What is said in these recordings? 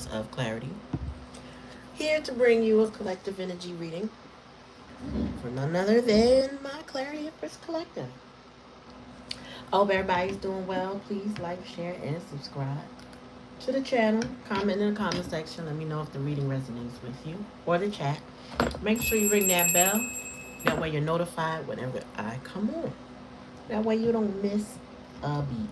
Empress of Clarity, here to bring you a collective energy reading for none other than my Clarity Empress Collective. I hope everybody's doing well. Please like, share, and subscribe to the channel. Comment in the comment section. Let me know if the reading resonates with you or the chat. Make sure you ring that bell. That way you're notified whenever I come on. That way you don't miss a beat.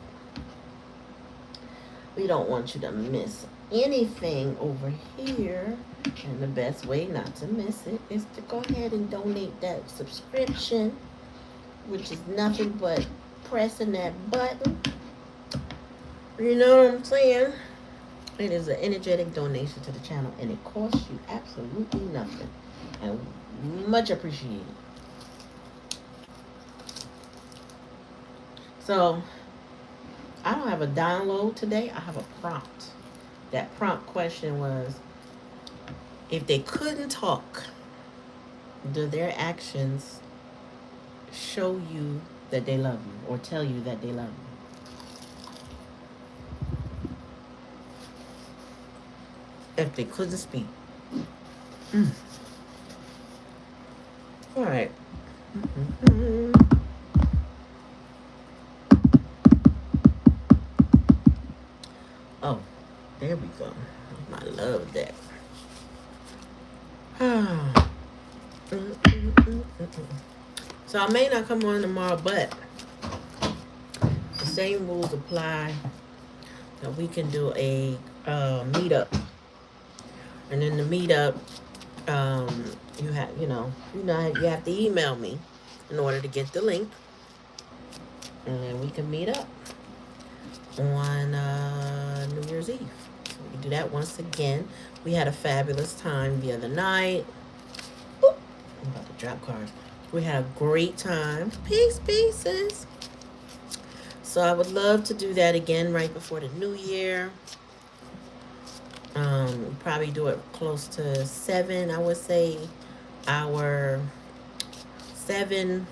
We don't want you to miss anything over here. And the best way not to miss it is to go ahead and donate that subscription, which is nothing but pressing that button. You know what I'm saying? It is an energetic donation to the channel, and it costs you absolutely nothing. And much appreciated. So, I don't have a download today. I have a prompt. That prompt question was, if they couldn't talk, do their actions show you that they love you or tell you that they love you? If they couldn't speak. All right. Oh, there we go. I love that. So I may not come on tomorrow, but the same rules apply. That we can do a meetup, and in the meetup, you have you have to email me in order to get the link, and then we can meet up on New Year's Eve. So we do that once again. We had a fabulous time the other night. Oop, I'm about to drop cards. We had a great time. Peace, pieces. So I would love to do that again right before the new year. Probably do it close to 7. I would say our 7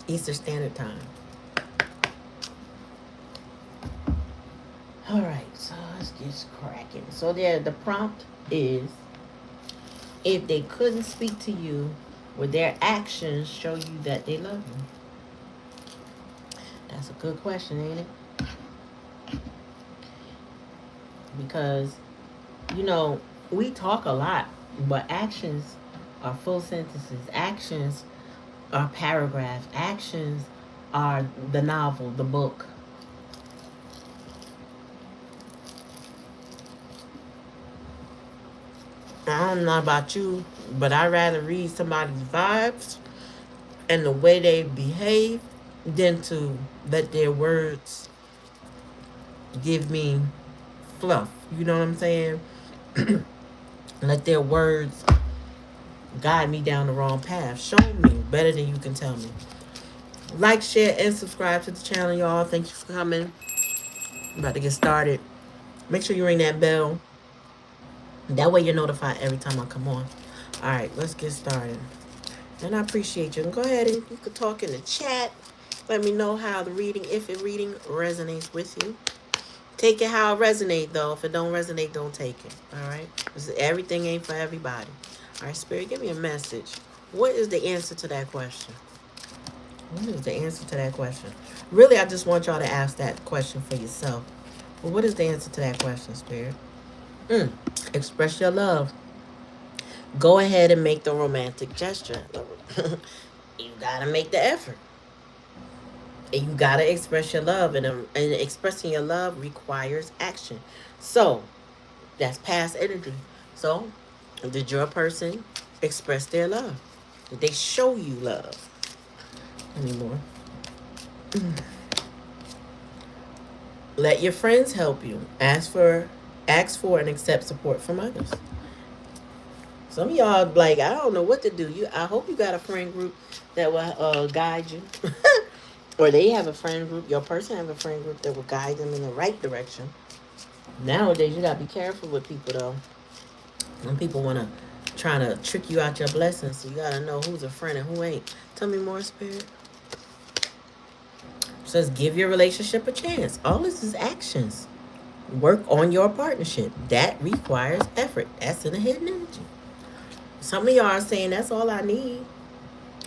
Eastern Standard Time. All right, so let's get cracking. So there, the prompt is, if they couldn't speak to you, would their actions show you that they love you? That's a good question, ain't it? Because, we talk a lot, but actions are full sentences. Actions are paragraphs. Actions are the novel, the book. I don't know about you, but I'd rather read somebody's vibes and the way they behave than to let their words give me fluff. You know what I'm saying? Let their words guide me down the wrong path. Show me better than you can tell me. Like, share, and subscribe to the channel, y'all. Thank you for coming. I'm about to get started. Make sure you ring that bell. That way you're notified every time I come on. All right, let's get started. And I appreciate you. And go ahead and you can talk in the chat. Let me know how the reading, if the reading resonates with you. Take it how it resonates, though. If it don't resonate, don't take it. All right? Everything ain't for everybody. All right, Spirit, give me a message. What is the answer to that question? What is the answer to that question? Really, I just want y'all to ask that question for yourself. Well, what is the answer to that question, Spirit? Express your love. Go ahead and make the romantic gesture. You gotta make the effort. And you gotta express your love. And expressing your love requires action. So, that's past energy. So, did your person express their love? Did they show you love? Anymore. Let your friends help you. Ask for and accept support from others. Some of y'all like, I don't know what to do. I hope you got a friend group that will guide you. Or they have a friend group. Your person have a friend group that will guide them in the right direction. Nowadays, you got to be careful with people, though. When people want to try to trick you out your blessings, so you got to know who's a friend and who ain't. Tell me more, Spirit. It says, give your relationship a chance. All this is actions. Work on your partnership. That requires effort. That's in the hidden energy. Some of y'all are saying that's all I need.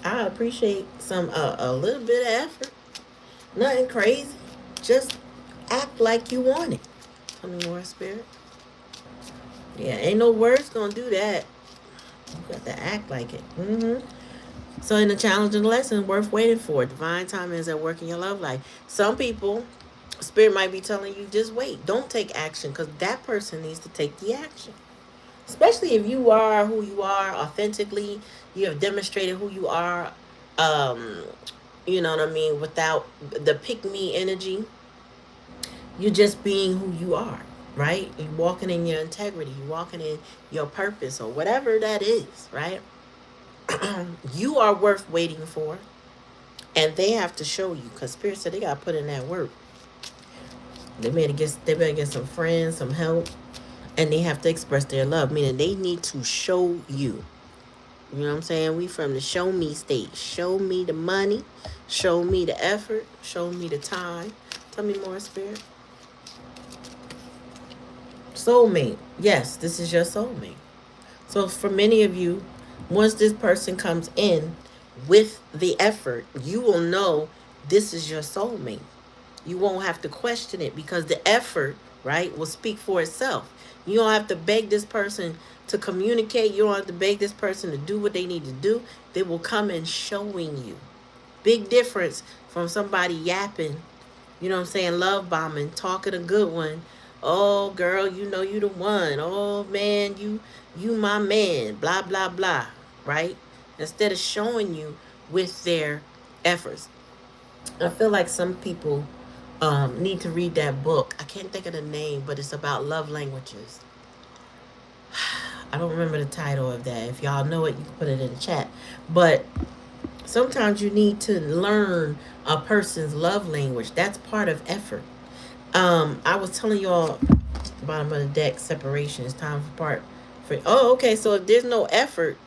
I appreciate some a little bit of effort. Nothing crazy. Just act like you want it. Tell me more, spirit. Yeah, ain't no words gonna do that. You got to act like it. So in the challenging lesson, worth waiting for. Divine timing is at work in your love life. Some people, spirit might be telling you just wait. Don't take action because that person needs to take the action. Especially if you are who you are authentically, you have demonstrated who you are. Um, you know what I mean? Without the pick me energy, you're just being who you are, right? You're walking in your integrity, you're walking in your purpose or whatever that is, right? You are worth waiting for, and they have to show you because Spirit said they got to put in that work. They better get some friends, some help, and they have to express their love, meaning they need to show you. You know what I'm saying? We from the show me stage. Show me the money, show me the effort, show me the time. Tell me more, Spirit. Soulmate. Yes, this is your soulmate. So for many of you, once this person comes in with the effort, you will know this is your soulmate. You won't have to question it because the effort, right, will speak for itself. You don't have to beg this person to communicate. You don't have to beg this person to do what they need to do. They will come in showing you. Big difference from somebody yapping, you know what I'm saying, love bombing, talking a good one. Oh girl, you know you the one. Oh man, you my man. Blah blah blah. Right? Instead of showing you with their efforts. I feel like some people need to read that book. I can't think of the name, but it's about love languages. I don't remember the title of that. If y'all know it, you can put it in the chat. But sometimes you need to learn a person's love language. That's part of effort. I was telling y'all bottom of the deck separation. It's time for part for. Oh, okay. So if there's no effort,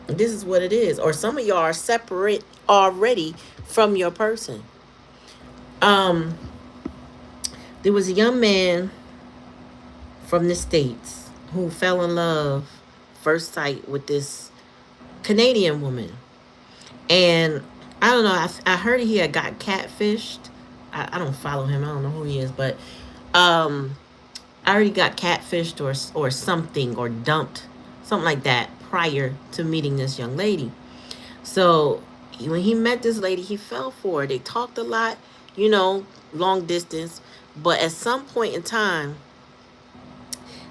this is what it is. Or some of y'all are separate already from your person. Um, there was a young man from the States who fell in love first sight with this Canadian woman. And I don't know, I heard he had got catfished. I don't follow him. I don't know who he is, but um, I already got catfished or something or dumped, something like that prior to meeting this young lady. So when he met this lady, he fell for her. They talked a lot, you know, long distance. But at some point in time,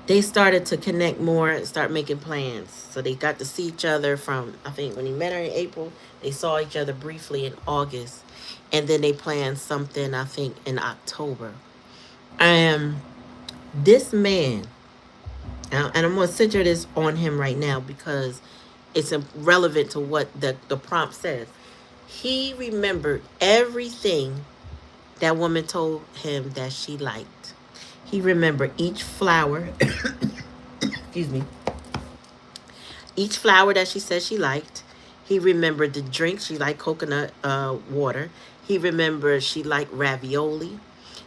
they started to connect more and start making plans. So they got to see each other from, I think when he met her in April, they saw each other briefly in August. And then they planned something, I think, in October. And this man, and I'm going to center this on him right now because it's relevant to what the prompt says. He remembered everything that woman told him that she liked. He remembered each flower, excuse me, each flower that she said she liked. He remembered the drink. She liked coconut water. He remembered she liked ravioli.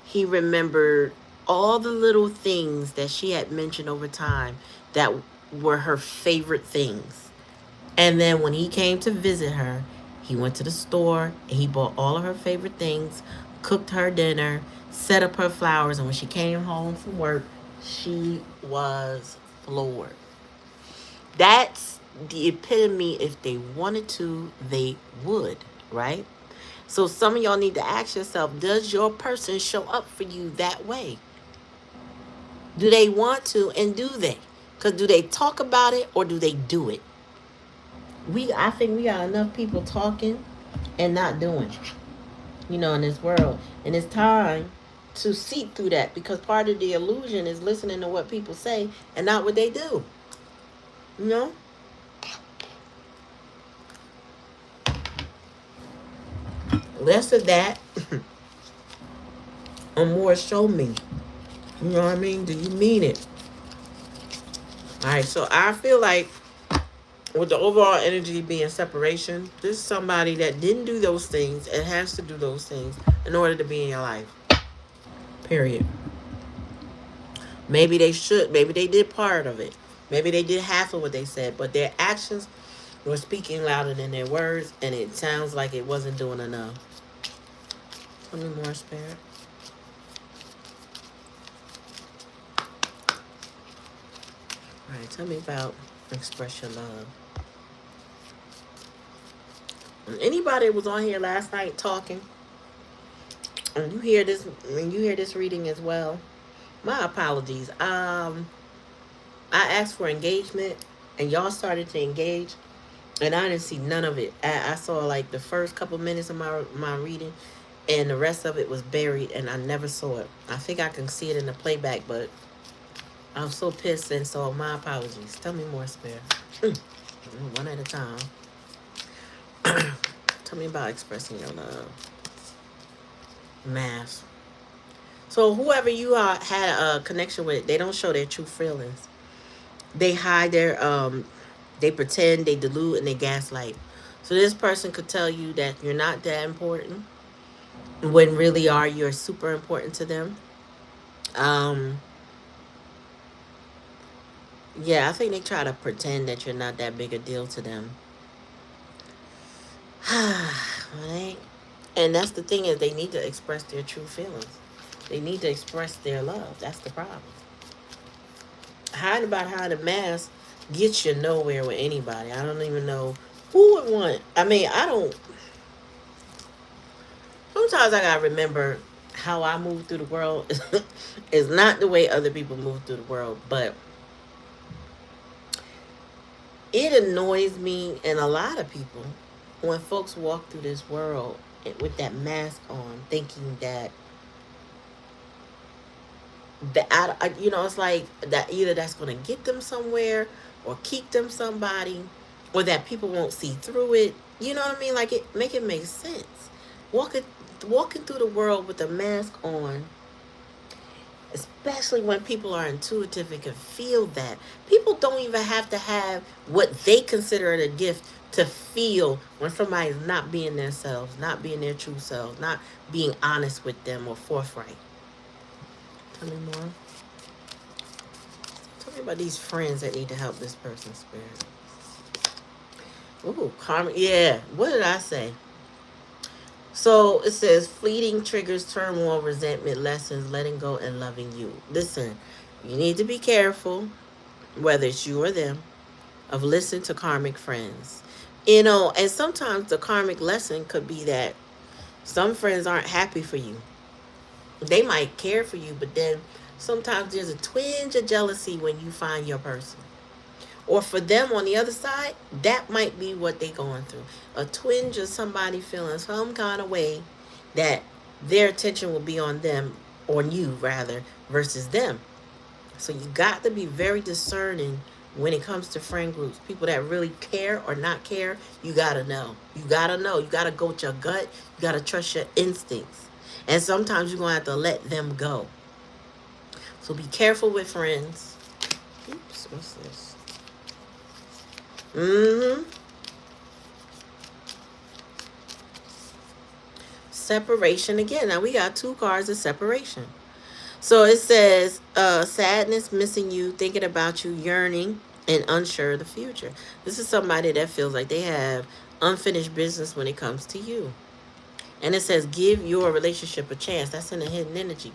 He remembered all the little things that she had mentioned over time that were her favorite things. And then when he came to visit her, he went to the store and he bought all of her favorite things, cooked her dinner, set up her flowers. And when she came home from work, she was floored. That's the epitome. If they wanted to, they would, right? So some of y'all need to ask yourself, does your person show up for you that way? Do they want to, and do they? Because do they talk about it or do they do it? I think we got enough people talking and not doing, you know, in this world. And it's time to see through that because part of the illusion is listening to what people say and not what they do. You know? Less of that and more show me. You know what I mean? Do you mean it? All right, so I feel like with the overall energy being separation, this is somebody that didn't do those things and has to do those things in order to be in your life. Period. Maybe they should. Maybe they did part of it. Maybe they did half of what they said, but their actions were speaking louder than their words, and it sounds like it wasn't doing enough. Tell me more, Spirit. All right, tell me about express your love. Anybody was on here last night talking, and you hear this, and you hear this reading as well. My apologies. I asked for engagement, and y'all started to engage, and I didn't see none of it. I saw like the first couple minutes of my reading, and the rest of it was buried, and I never saw it. I think I can see it in the playback, but I'm so pissed, and so my apologies. Tell me more, Spirit. One at a time. Tell me about expressing your love. Math. So whoever you had a connection with, they don't show their true feelings. They hide they pretend, they dilute, and they gaslight. So this person could tell you that you're not that important when really you're super important to them. Um, yeah, I think they try to pretend that you're not that big a deal to them. Right? And that's the thing is they need to express their true feelings. They need to express their love. That's the problem. Hiding about hiding a mask gets you nowhere with anybody. I don't even know who would want. I mean, I don't. Sometimes I gotta remember how I move through the world is not the way other people move through the world, but it annoys me and a lot of people when folks walk through this world with that mask on, thinking that it's like that either that's going to get them somewhere or keep them somebody, or that people won't see through it. You know what I mean? Like it make sense. Walking walking through the world with a mask on, especially when people are intuitive and can feel that. People don't even have to have what they consider a gift to feel when somebody's not being themselves, not being their true selves, not being honest with them or forthright. Tell me more. Tell me about these friends that need to help this person's spirit. Ooh, karma. Yeah, what did I say? So it says fleeting triggers, turmoil, resentment, lessons, letting go, and loving you. Listen, you need to be careful, whether it's you or them, of listening to karmic friends. And sometimes the karmic lesson could be that some friends aren't happy for you. They might care for you, but then sometimes there's a twinge of jealousy when you find your person. Or for them on the other side, that might be what they're going through. A twinge of somebody feeling some kind of way that their attention will be on them, on you rather, versus them. So you got to be very discerning when it comes to friend groups. People that really care or not care, you got to know. You got to know. You got to go with your gut. You got to trust your instincts. And sometimes you're going to have to let them go. So be careful with friends. Oops, what's this? Separation again. Now we got two cards of separation. So it says sadness, missing you, thinking about you, yearning, and unsure of the future. This is somebody that feels like they have unfinished business when it comes to you. And it says give your relationship a chance. That's in the hidden energy.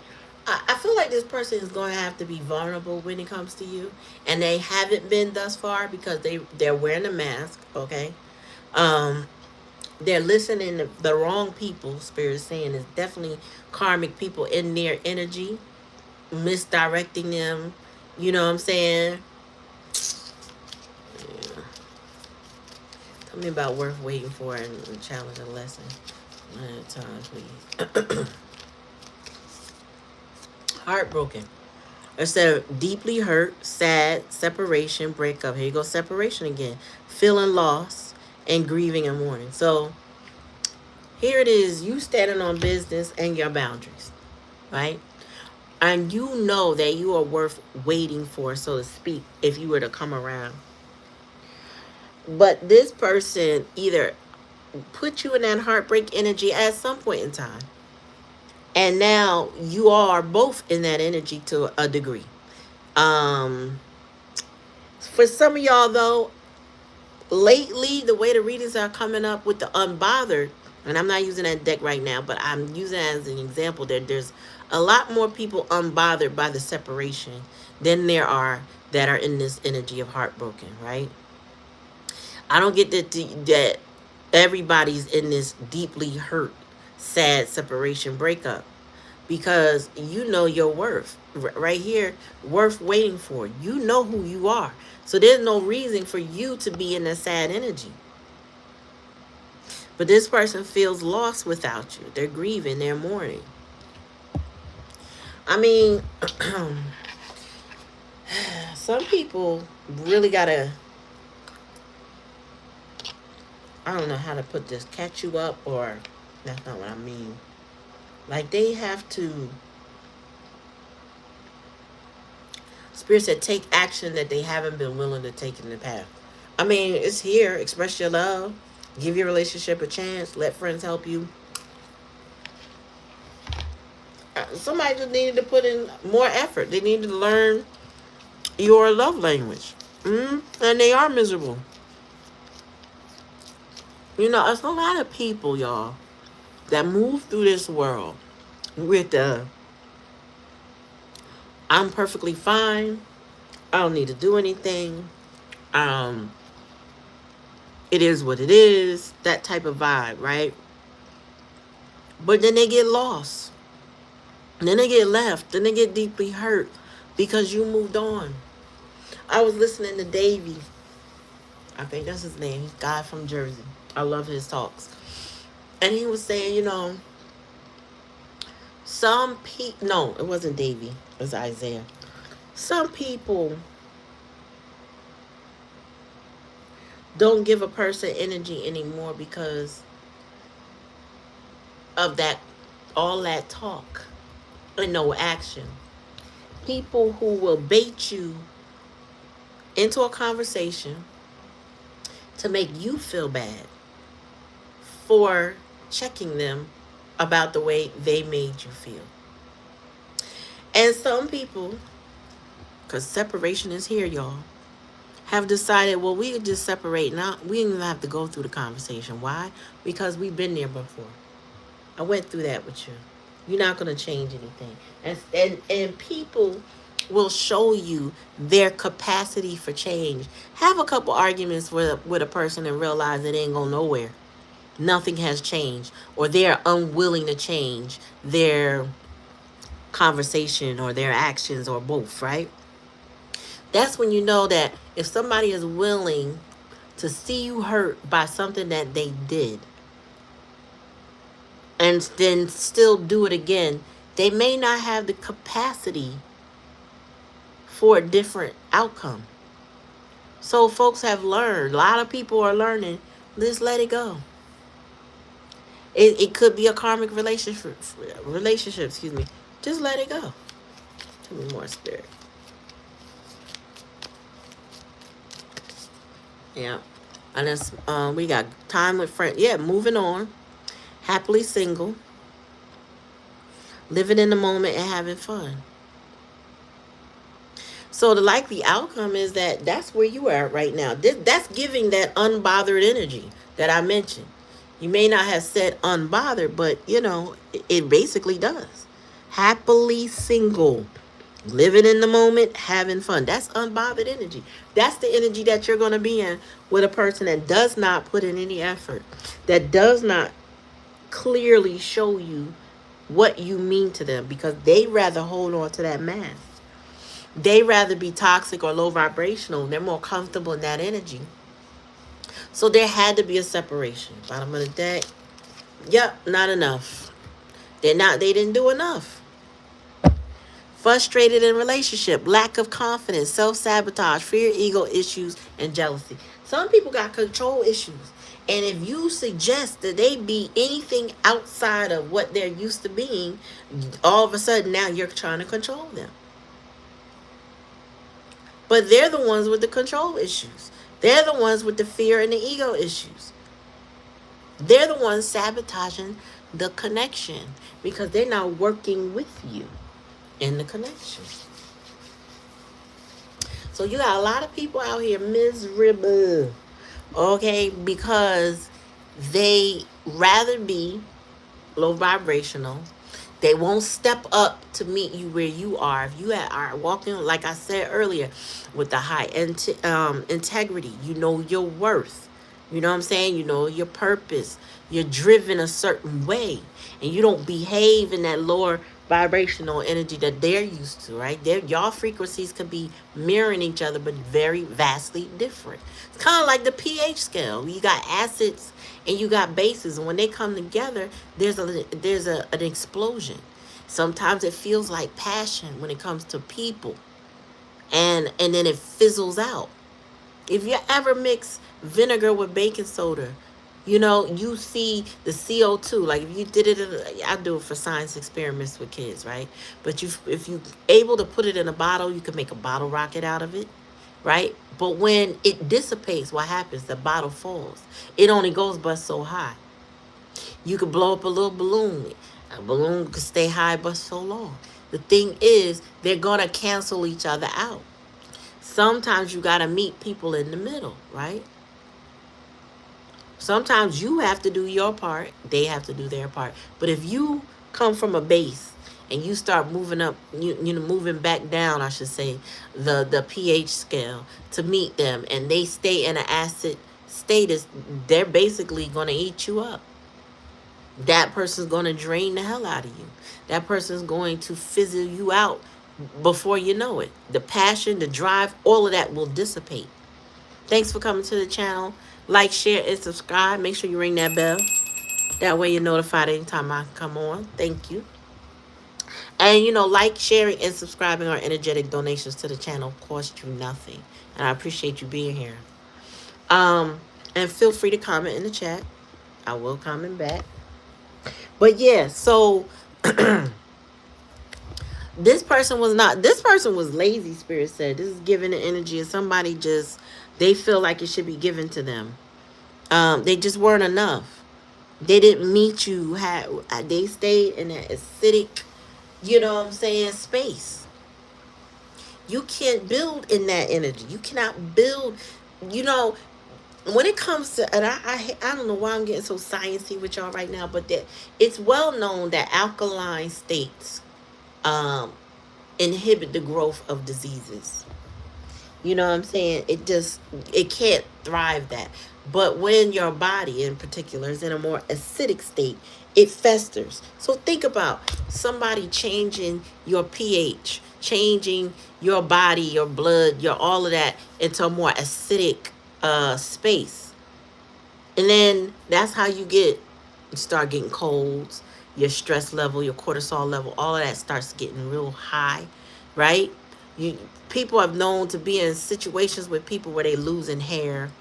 I feel like this person is going to have to be vulnerable when it comes to you, and they haven't been thus far because they're wearing a mask. Okay, they're listening to the wrong people. Spirit is saying is definitely karmic people in their energy, misdirecting them. You know what I'm saying? Yeah. Tell me about worth waiting for and challenge a lesson. One at a time, please. Heartbroken. Instead of deeply hurt, sad, separation, breakup. Here you go, separation again. Feeling lost and grieving and mourning. So here it is, you standing on business and your boundaries, right? And you know that you are worth waiting for, so to speak, if you were to come around. But this person either put you in that heartbreak energy at some point in time. And now you are both in that energy to a degree. Um, for some of y'all though, lately the way the readings are coming up with the unbothered, and I'm not using that deck right now, but I'm using it as an example that there's a lot more people unbothered by the separation than there are that are in this energy of heartbroken, right? I don't get that everybody's in this deeply hurt, sad separation breakup, because you know your worth. Right here, worth waiting for. You know who you are. So there's no reason for you to be in a sad energy. But this person feels lost without you. They're grieving, they're mourning. I mean, some people really gotta, I don't know how to put this, catch you up, or that's not what I mean. Like they have to, Spirit said, take action that they haven't been willing to take in the past. I mean, it's here. Express your love. Give your relationship a chance. Let friends help you. Somebody just needed to put in more effort. They needed to learn your love language. And they are miserable. You know, there's a lot of people, y'all, that move through this world with the I'm perfectly fine. I don't need to do anything. Um, it is what it is. That type of vibe, right? But then they get lost. And then they get left. Then they get deeply hurt because you moved on. I was listening to Davey. I think that's his name. He's a guy from Jersey. I love his talks. And he was saying, you know, some people, no, it wasn't Davey. It was Isaiah. Some people don't give a person energy anymore because of that, all that talk and no action. People who will bait you into a conversation to make you feel bad for checking them about the way they made you feel. And some people, because separation is here, y'all, have decided, well, we could just separate now. We didn't even have to go through the conversation. Why? Because we've been there before. I went through that with you. You're not going to change anything. And people will show you their capacity for change. Have a couple arguments with a person and realize it ain't going nowhere. Nothing has changed. Or they're unwilling to change their conversation or their actions or both, right? That's when you know that if somebody is willing to see you hurt by something that they did and then still do it again, they may not have the capacity for a different outcome. So folks have learned, a lot of people are learning, just let it go. It could be a karmic relationship, excuse me. Just let it go. Tell me more, Spirit. Yeah. And that's, we got time with friends. Yeah, moving on. Happily single. Living in the moment and having fun. So the likely outcome is that that's where you are right now. That's giving that unbothered energy that I mentioned. You may not have said unbothered, but, you know, it basically does. Happily single. Living in the moment, having fun. That's unbothered energy. That's the energy that you're going to be in with a person that does not put in any effort, that does not clearly show you what you mean to them, because they rather hold on to that mask. They rather be toxic or low vibrational. They're more comfortable in that energy. So there had to be a separation. Bottom of the deck. Yep, not enough. They didn't do enough. Frustrated in relationship, lack of confidence, self-sabotage, fear, ego issues, and jealousy. Some people got control issues. And if you suggest that they be anything outside of what they're used to being, all of a sudden now you're trying to control them. But they're the ones with the control issues. They're the ones with the fear and the ego issues. They're the ones sabotaging the connection because they're not working with you in the connection. So you got a lot of people out here miserable, okay, because they rather be low vibrational. They won't step up to meet you where you are. If you are walking, like I said earlier, with the high integrity, you know your worth. You know what I'm saying? You know your purpose. You're driven a certain way, and you don't behave in that lower vibrational energy that they're used to, right? Y'all frequencies could be mirroring each other, but very vastly different. It's kind of like the pH scale. You got acids and you got bases, and when they come together, there's an explosion. Sometimes it feels like passion when it comes to people, and then it fizzles out. If you ever mix vinegar with baking soda, you know, you see the CO2. Like if you did it, I do it for science experiments with kids, right? But if you able to put it in a bottle, you can make a bottle rocket out of it, right? But when it dissipates, what happens? The bottle falls. It only goes but so high. You could blow up a little balloon. A balloon could stay high but so long. The thing is, they're gonna cancel each other out. Sometimes you gotta meet people in the middle, right? Sometimes you have to do your part, they have to do their part. But if you come from a base and you start moving up, you know, moving back down, I should say, the pH scale to meet them, and they stay in an acid status, they're basically going to eat you up. That person's going to drain the hell out of you. That person's going to fizzle you out before you know it. The passion, the drive, all of that will dissipate. Thanks for coming to the channel. Like, share, and subscribe. Make sure you ring that bell. That way you're notified anytime I come on. Thank you. And, you know, like, sharing, and subscribing are energetic donations to the channel. Cost you nothing. And I appreciate you being here. And feel free to comment in the chat. I will comment back. But, yeah, so this person was lazy, Spirit said. This is giving the energy of somebody just, they feel like it should be given to them. They just weren't enough. They didn't meet you. They stayed in that acidic, you know what I'm saying, space. You can't build in that energy. You cannot build, you know, when it comes to, and I don't know why I'm getting so sciencey with y'all right now, but that it's well known that alkaline states um, inhibit the growth of diseases. You know what I'm saying? It can't thrive that. But when your body in particular is in a more acidic state, it festers. So think about somebody changing your pH, changing your body, your blood, your all of that into a more acidic space. And then that's how you start getting colds, your stress level, your cortisol level, all of that starts getting real high, right? You People have known to be in situations with people where they losing hair.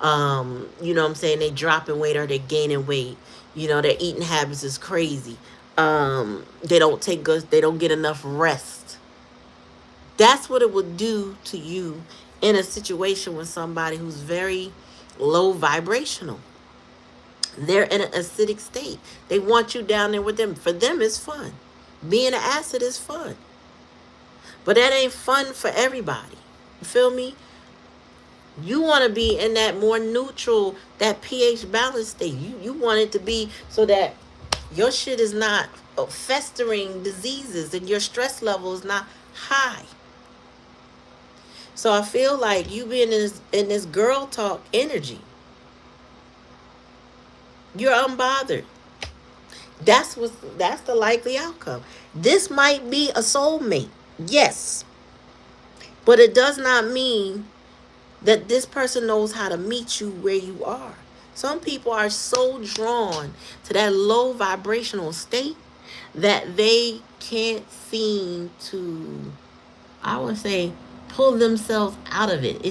You know what I'm saying? They dropping weight or they gaining weight. You know, their eating habits is crazy. They don't get enough rest. That's what it would do to you in a situation with somebody who's very low vibrational. They're in an acidic state. They want you down there with them. For them, it's fun. Being an acid is fun. But that ain't fun for everybody. You feel me? You want to be in that more neutral, that pH balance state. You want it to be so that your shit is not festering diseases and your stress level is not high. So I feel like you being in this girl talk energy. You're unbothered. That's the likely outcome. This might be a soulmate. Yes. But it does not mean that this person knows how to meet you where you are. Some people are so drawn to that low vibrational state that they can't seem to, I would say, pull themselves out of it.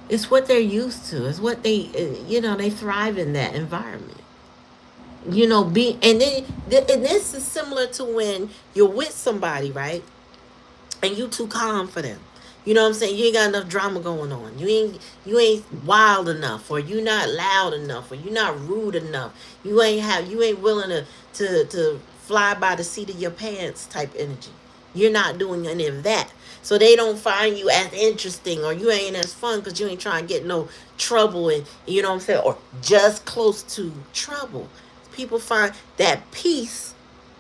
It's what they're used to. It's what they thrive in that environment. And this is similar to when you're with somebody, right? And you too calm for them. You know what I'm saying? You ain't got enough drama going on. You ain't wild enough, or you not loud enough, or you not rude enough. You ain't willing to fly by the seat of your pants type energy. You're not doing any of that. So they don't find you as interesting, or you ain't as fun because you ain't trying to get no trouble, and you know what I'm saying, or just close to trouble. People find that peace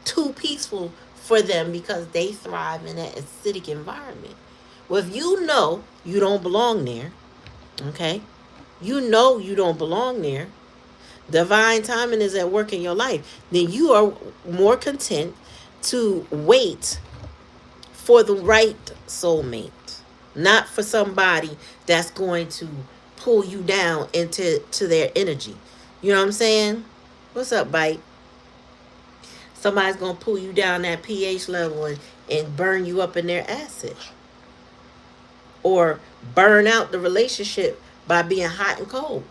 too peaceful for them because they thrive in that acidic environment. Well, if you know you don't belong there, okay, you know you don't belong there, divine timing is at work in your life, then you are more content to wait for the right soulmate, not for somebody that's going to pull you down into their energy. You know what I'm saying? What's up, Bite? Somebody's going to pull you down that pH level and burn you up in their acid, or burn out the relationship by being hot and cold.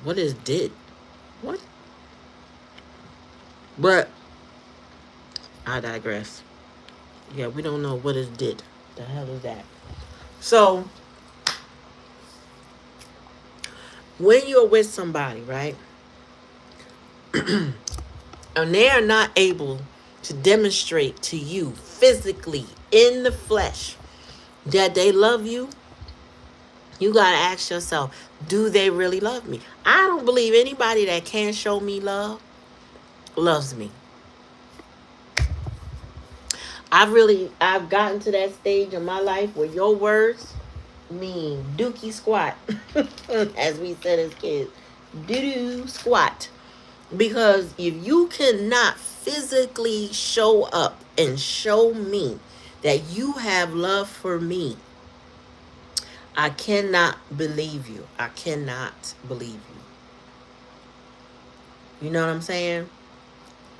What is did? What? But I digress. Yeah, we don't know what is did. The hell is that? So when you're with somebody, right, and they are not able to demonstrate to you physically in the flesh that they love you, you got to ask yourself, do they really love me? I don't believe anybody that can show me love loves me. I've gotten to that stage in my life where your words mean dookie squat, as we said as kids, doo-doo squat. Because if you cannot physically show up and show me that you have love for me, I cannot believe you. I cannot believe you. You know what I'm saying?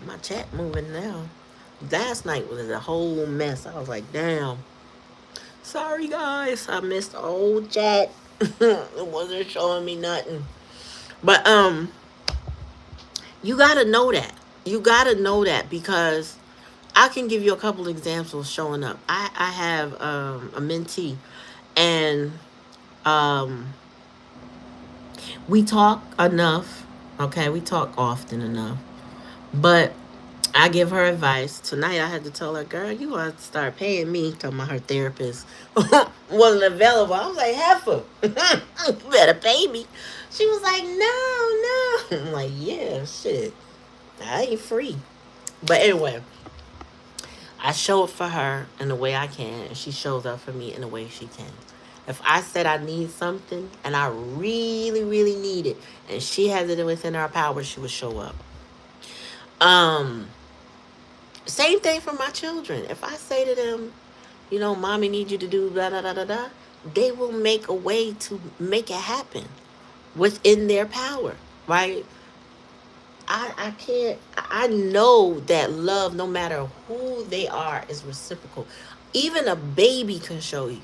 My chat moving now. Last night was a whole mess. I was like, damn. Sorry guys, I missed the whole chat. It wasn't showing me nothing. But you gotta know that. You gotta know that, because I can give you a couple examples showing up. I have a mentee, and um, we talk enough. Okay, we talk often enough. But I give her advice. Tonight I had to tell her, girl, you want to start paying me. Talking about her therapist wasn't available. I was like, heifer, you better pay me. She was like, no, no. I'm like, yeah, shit. I ain't free. But anyway, I show up for her in the way I can, and she shows up for me in the way she can. If I said I need something and I really, really need it, and she has it within her power, she would show up. Um, Same thing for my children. If I say to them, you know, mommy needs you to do da da da da da, they will make a way to make it happen within their power, right? I can't, I know that love, no matter who they are, is reciprocal. Even a baby can show you.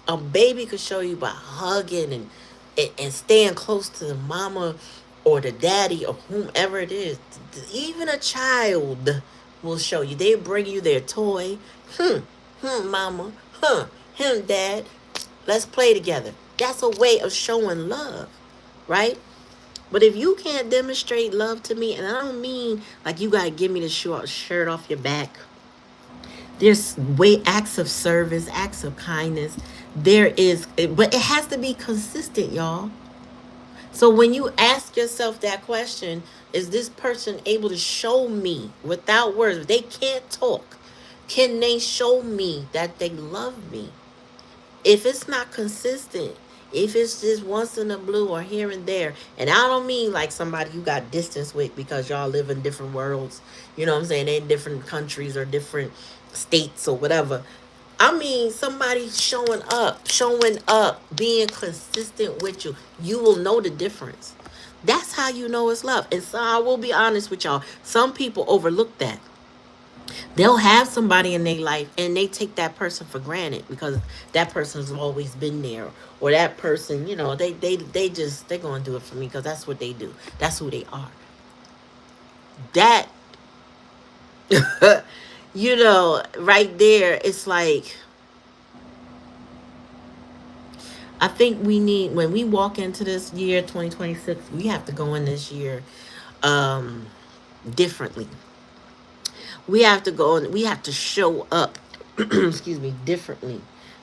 A baby could show you by hugging and staying close to the mama or the daddy or whomever it is. Even a child will show you. They bring you their toy. Mama. Dad. Let's play together. That's a way of showing love, right? But if you can't demonstrate love to me, and I don't mean like you gotta give me the shirt off your back. There's way acts of service, acts of kindness. There is, but it has to be consistent, y'all. So when you ask yourself that question, is this person able to show me without words? If they can't talk, can they show me that they love me? If it's not consistent, if it's just once in a blue or here and there, and I don't mean like somebody you got distance with because y'all live in different worlds, you know what I'm saying, in different countries or different states or whatever. I mean somebody showing up, being consistent with you. You will know the difference. That's how you know it's love. And so I will be honest with y'all. Some people overlook that. They'll have somebody in their life and they take that person for granted because that person's always been there, or that person, you know, they're gonna do it for me because that's what they do, that's who they are. That you know, right there, it's like, I think we need, when we walk into this year 2026, we have to go in this year differently. We have to go and we have to show up excuse me, differently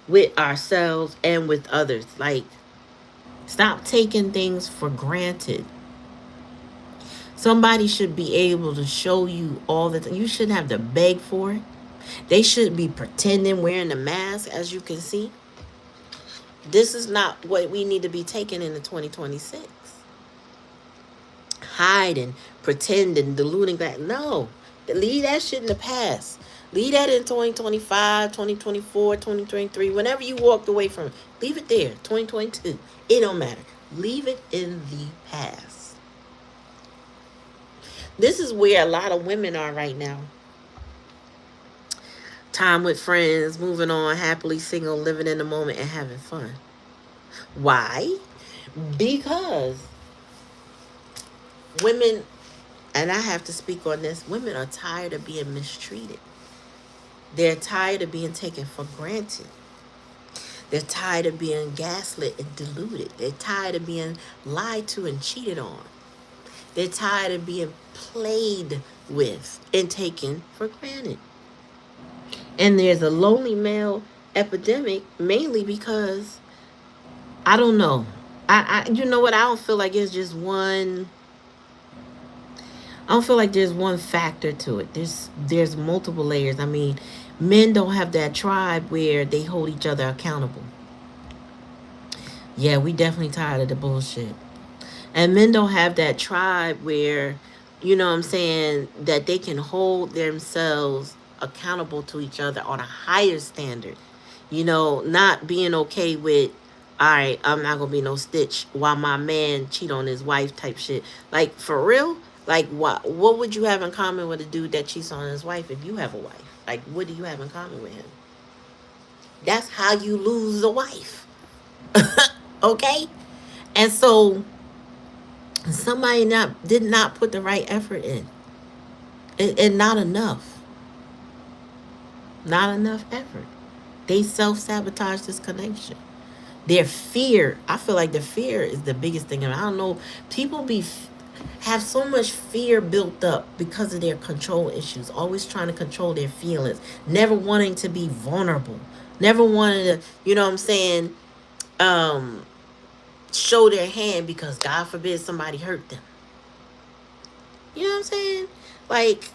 with ourselves and with others. Like, stop taking things for granted. Somebody should be able to show you all the you shouldn't have to beg for it. They shouldn't be pretending wearing the mask. As you can see, this is not what we need to be taking into 2026. Hiding, pretending, deluding that. No, leave that shit in the past. Leave that in 2025, 2024, 2023. Whenever you walked away from it, leave it there. 2022. It don't matter. Leave it in the past. This is where a lot of women are right now. Time with friends, moving on, happily single, living in the moment, and having fun. Why? Because women, and I have to speak on this, women are tired of being mistreated. They're tired of being taken for granted. They're tired of being gaslit and deluded. They're tired of being lied to and cheated on. They're tired of being played with and taken for granted. And there's a lonely male epidemic mainly because I don't know. You know what? I don't feel like it's just one. I don't feel like there's one factor to it. There's multiple layers. I mean, men don't have that tribe where they hold each other accountable. Yeah, we definitely tired of the bullshit. And men don't have that tribe where, you know what I'm saying, that they can hold themselves accountable to each other on a higher standard. You know, not being okay with, all right, I'm not gonna be no stitch while my man cheat on his wife type shit. Like, for real? Like, what would you have in common with a dude that cheats on his wife if you have a wife? Like, what do you have in common with him? That's how you lose a wife. Okay? And so somebody did not put the right effort in. And not enough. Not enough effort. They self-sabotage this connection. Their fear, I feel like the fear is the biggest thing. And I don't know, people have so much fear built up because of their control issues, always trying to control their feelings, never wanting to be vulnerable, never wanting to, you know what I'm saying, show their hand because God forbid somebody hurt them. You know what I'm saying? Like,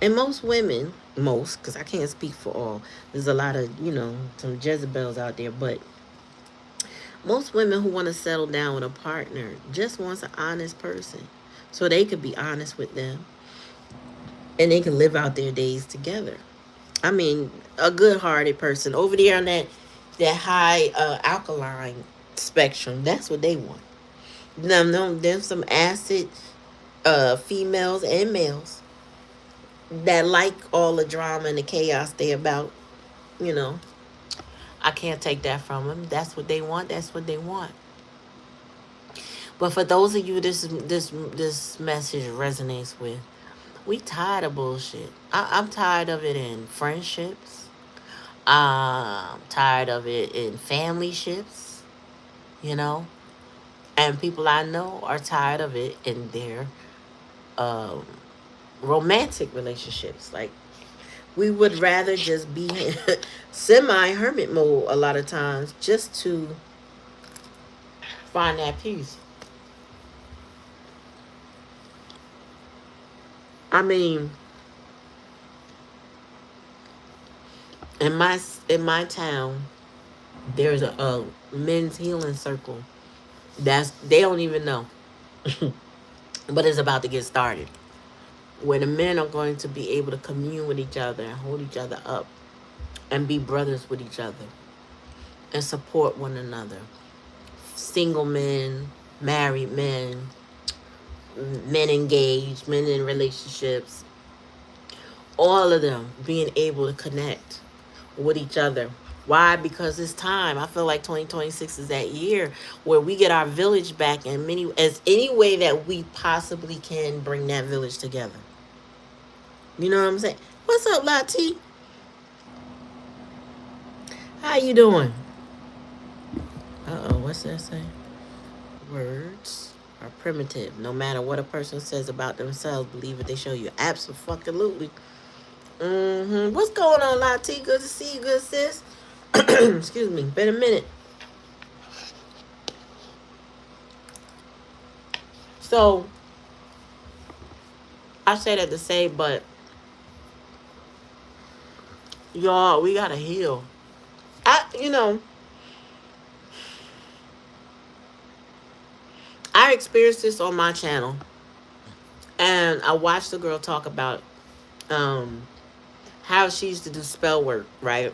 and most women, because I can't speak for all, there's a lot of, some Jezebels out there, but most women who want to settle down with a partner just wants an honest person so they could be honest with them and they can live out their days together. I mean, a good-hearted person over there on that high alkaline spectrum. That's what they want. Them some acid females and males that like all the drama and the chaos they about. You know, I can't take that from them. That's what they want. That's what they want. But for those of you this message resonates with, we tired of bullshit. I'm tired of it in friendships. I'm tired of it in family ships, you know. And people I know are tired of it in their um, romantic relationships. Like, we would rather just be in semi-hermit mode a lot of times just to find that peace. I mean, in my town, there's a men's healing circle. They don't even know, but it's about to get started. Where the men are going to be able to commune with each other and hold each other up and be brothers with each other and support one another. Single men, married men, men engaged, men in relationships, all of them being able to connect with each other. Why? Because it's time. I feel like 2026 is that year where we get our village back in any way that we possibly can bring that village together. You know what I'm saying? What's up, Lati? How you doing? Uh-oh, what's that say? Words. are primitive. No matter what a person says about themselves, believe what they show you. Absolutely. What's going on, Lati? Good to see you, good sis. Excuse me. Been a minute. So I say that to say, but y'all, we gotta heal. I experienced this on my channel, and I watched the girl talk about um how she used to do spell work, right?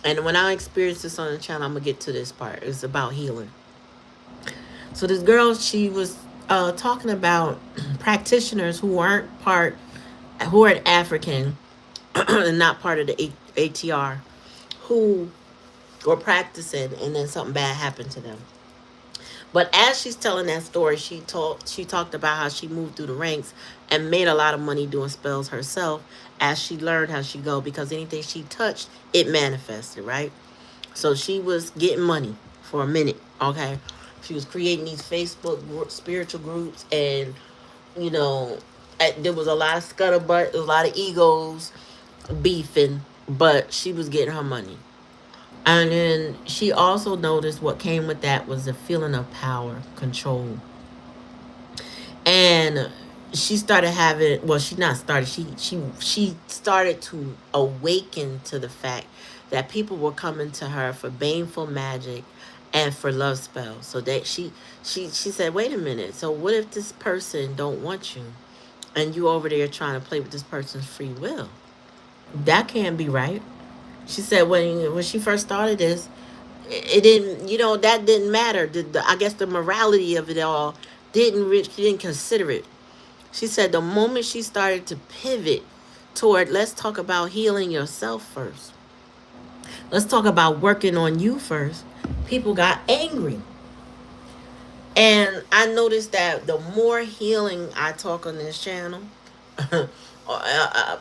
And when I experienced this on the channel, I'm gonna get to this part. It's about healing. So this girl, she was talking about practitioners who who aren't African and not part of the ATR, who were practicing, and then something bad happened to them. But as she's telling that story, she talked about how she moved through the ranks and made a lot of money doing spells herself as she learned how she go, because anything she touched, it manifested, right? So she was getting money for a minute, okay? She was creating these spiritual groups, and you know, there was a lot of scuttlebutt, a lot of egos beefing, but she was getting her money. And then she also noticed what came with that was the feeling of power, control. And she started having, well, she not started, she started to awaken to the fact that people were coming to her for baneful magic and for love spells. So that she said, wait a minute, so what if this person don't want you and you over there trying to play with this person's free will? That can't be right. She said when she first started this, it didn't, that didn't matter. I guess the morality of it all she didn't consider it. She said the moment she started to pivot toward, let's talk about healing yourself first, let's talk about working on you first, people got angry. And I noticed that the more healing I talk on this channel, or,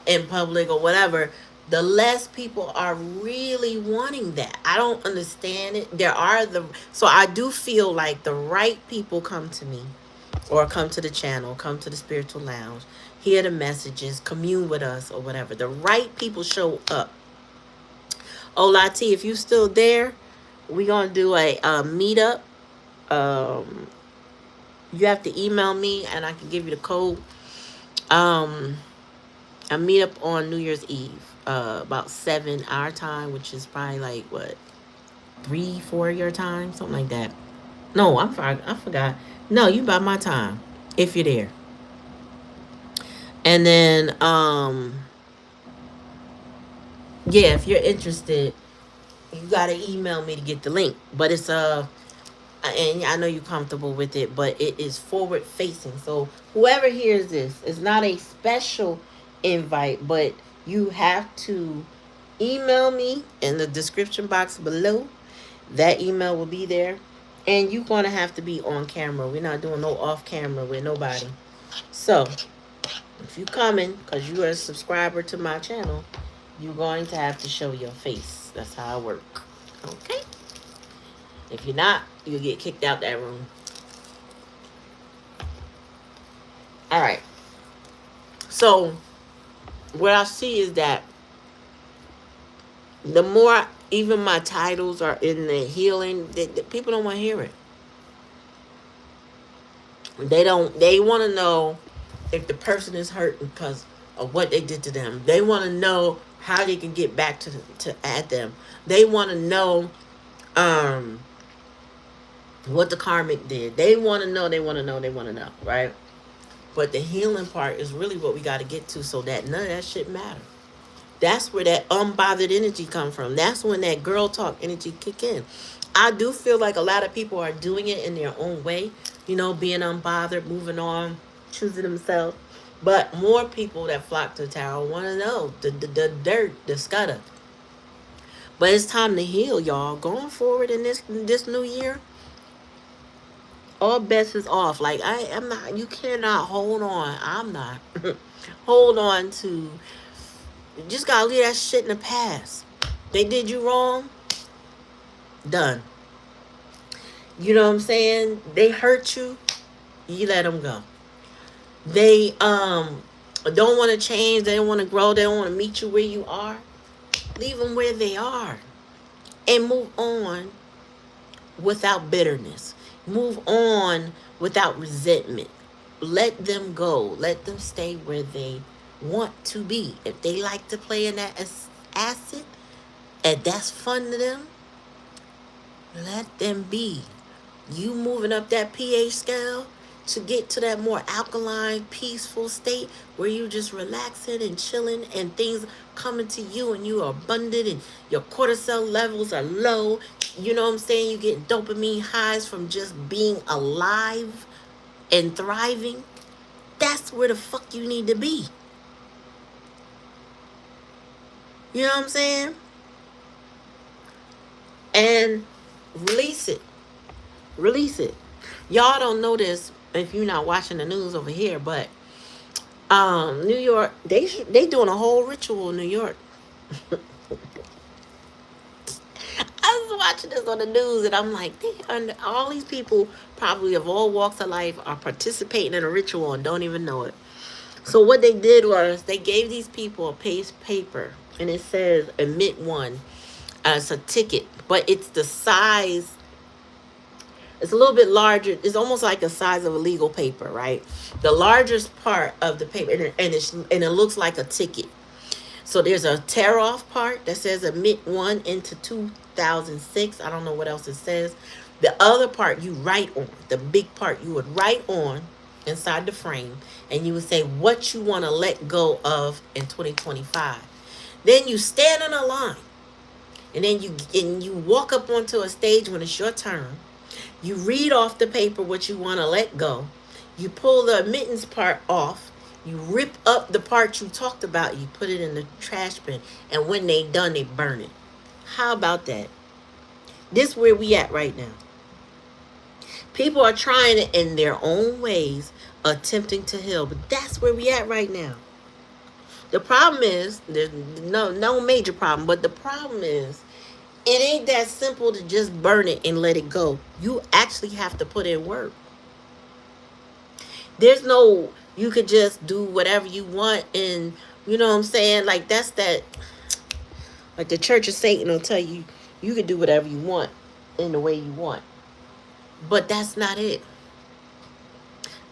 in public or whatever, the less people are really wanting that. I don't understand it. So I do feel like the right people come to me, or come to the channel, come to the spiritual lounge, hear the messages, commune with us or whatever. The right people show up. Olati, if you still there, we gonna do a meetup. Um, you have to email me and I can give you the code. A meetup on New Year's Eve, about 7 our time, which is probably like what, 3-4 your time, something like that. No, I forgot. No, you about my time if you're there. And then yeah, if you're interested, you gotta email me to get the link. But it's and I know you're comfortable with it, but it is forward facing. So whoever hears this, it's not a special invite, but you have to email me in the description box below. That email will be there. And you're going to have to be on camera. We're not doing no off camera with nobody. So if you coming because you are a subscriber to my channel, you're going to have to show your face. That's how I work. Okay? If you're not, you'll get kicked out that room. All right. So what I see is that the more even my titles are in the healing, people don't want to hear it. They want to know if the person is hurt because of what they did to them. They want to know how they can get back to at them. They want to know what the karmic did. They want to know, right? But the healing part is really what we got to get to, so that none of that shit matters. That's where that unbothered energy come from. That's when that girl talk energy kick in. I do feel like a lot of people are doing it in their own way, being unbothered, moving on, choosing themselves. But more people that flock to the tower want to know the dirt, the scudder. But it's time to heal, y'all. Going forward in this new year, all bets is off. Like I'm not. You cannot hold on. I'm not. Hold on to. You just gotta leave that shit in the past. They did you wrong. Done. You know what I'm saying? They hurt you. You let them go. They don't want to change. They don't want to grow. They don't want to meet you where you are. Leave them where they are and move on without bitterness. Move on without resentment. Let them go. Let them stay where they want to be. If they like to play in that acid and that's fun to them, let them be. You moving up that pH scale to get to that more alkaline, peaceful state where you just relaxing and chilling and things coming to you and you are abundant and your cortisol levels are low. You know what I'm saying? You get dopamine highs from just being alive and thriving. That's where the fuck you need to be. You know what I'm saying? And release it. Release it. Y'all don't know this if you're not watching the news over here, but New York, they doing a whole ritual in New York. I was watching this on the news and I'm like, all these people probably of all walks of life are participating in a ritual and don't even know it. So what they did was they gave these people a piece of paper and it says admit one. It's a ticket, but it's the size. It's a little bit larger. It's almost like the size of a legal paper, right? The largest part of the paper, and it looks like a ticket. So there's a tear off part that says admit one into 2006. I don't know what else it says. The other part you write on, the big part you would write on inside the frame, and you would say what you want to let go of in 2025. Then you stand in a line, and then you walk up onto a stage when it's your turn. You read off the paper what you want to let go. You pull the admittance part off. You rip up the part you talked about. You put it in the trash bin. And when they done, they burn it. How about that? This is where we at right now. People are trying it in their own ways, attempting to heal. But that's where we at right now. The problem is, there's no major problem, but the problem is, it ain't that simple to just burn it and let it go. You actually have to put in work. There's no, you could just do whatever you want and, you know what I'm saying? Like that's that, like the Church of Satan will tell you, you can do whatever you want in the way you want. But that's not it.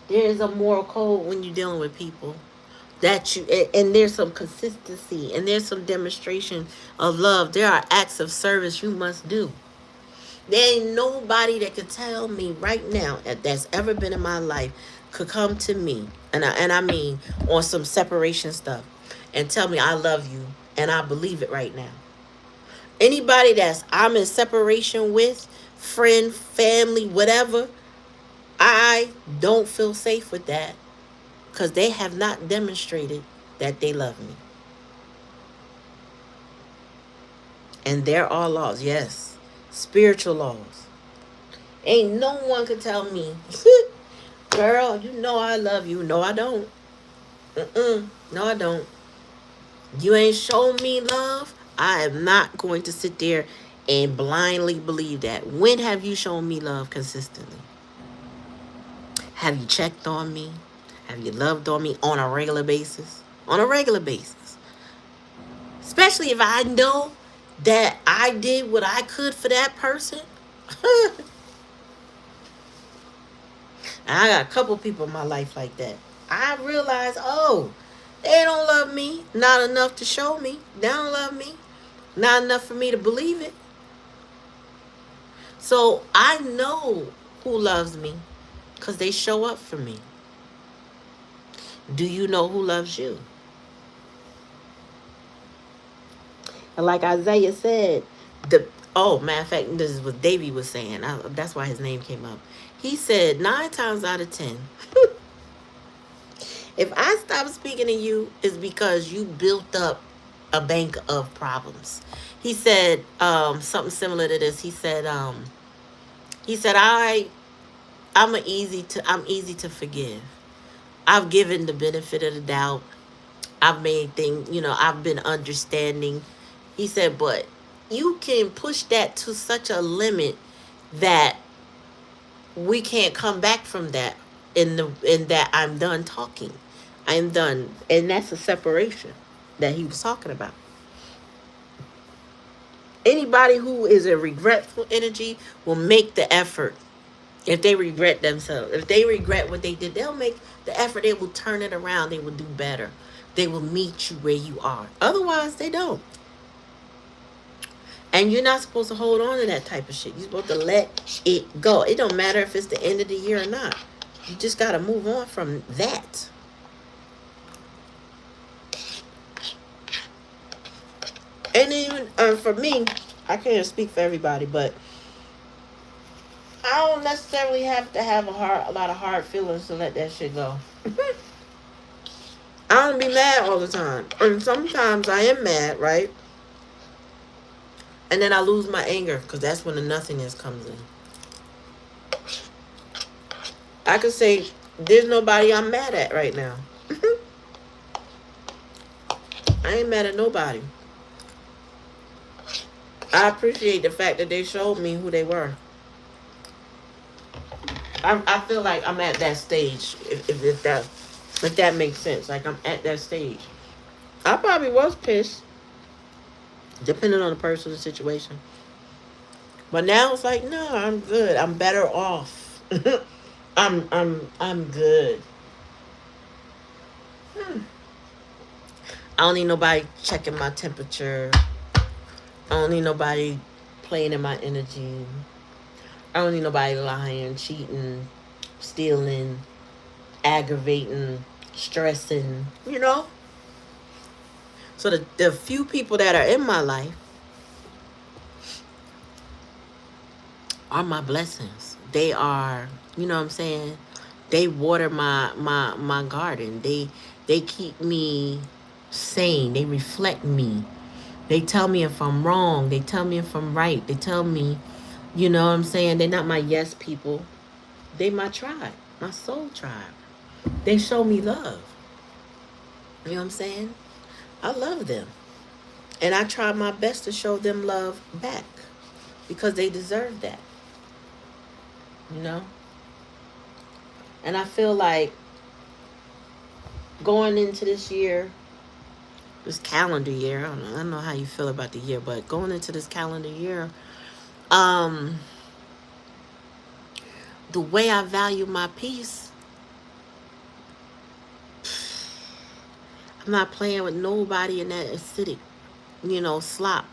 There is a moral code when you're dealing with people. And there's some consistency and there's some demonstration of love. There are acts of service you must do. There ain't nobody that could tell me right now that's ever been in my life could come to me and I mean on some separation stuff and tell me I love you and I believe it right now. Anybody that's I'm in separation with, friend, family, whatever, I don't feel safe with that. Because they have not demonstrated that they love me. And there are laws, yes. Spiritual laws. Ain't no one could tell me, girl, you know I love you. No, I don't. No, I don't. You ain't shown me love. I am not going to sit there and blindly believe that. When have you shown me love consistently? Have you checked on me? Have you loved on me on a regular basis? On a regular basis. Especially if I know that I did what I could for that person. I got a couple people in my life like that. I realize, oh, they don't love me. Not enough to show me. They don't love me. Not enough for me to believe it. So I know who loves me because they show up for me. Do you know who loves you? And like Isaiah said, matter of fact, this is what Davey was saying. That's why his name came up. He said 9 times out of 10, if I stop speaking to you, it's because you built up a bank of problems. He said something similar to this. He said I'm easy to forgive. I've given the benefit of the doubt. I've made things, I've been understanding. He said, but you can push that to such a limit that we can't come back from that in that I'm done talking. I'm done. And that's a separation that he was talking about. Anybody who is a regretful energy will make the effort. If they regret themselves, if they regret what they did, they'll make the effort. They will turn it around. They will do better. They will meet you where you are. Otherwise, they don't. And you're not supposed to hold on to that type of shit. You're supposed to let it go. It don't matter if it's the end of the year or not. You just got to move on from that. And even for me, I can't speak for everybody, but I don't necessarily have to have a lot of hard feelings to let that shit go. I don't be mad all the time. And sometimes I am mad, right? And then I lose my anger because that's when the nothingness comes in. I could say, there's nobody I'm mad at right now. I ain't mad at nobody. I appreciate the fact that they showed me who they were. I feel like I'm at that stage, if that makes sense. Like I'm at that stage. I probably was pissed, depending on the person, the situation. But now it's like, no, I'm good. I'm better off. I'm good. I don't need nobody checking my temperature. I don't need nobody playing in my energy. I don't need nobody lying, cheating, stealing, aggravating, stressing, you know? So the few people that are in my life are my blessings. They are, you know what I'm saying? They water my garden. They keep me sane. They reflect me. They tell me if I'm wrong. They tell me if I'm right. They tell me, you know what I'm saying? They're not my yes people. They my tribe, my soul tribe. They show me love. You know what I'm saying? I love them. And I try my best to show them love back because they deserve that. You know? And I feel like going into this year, this calendar year, I don't know how you feel about the year, but going into this calendar year, um, the way I value my peace, I'm not playing with nobody in that acidic, slop.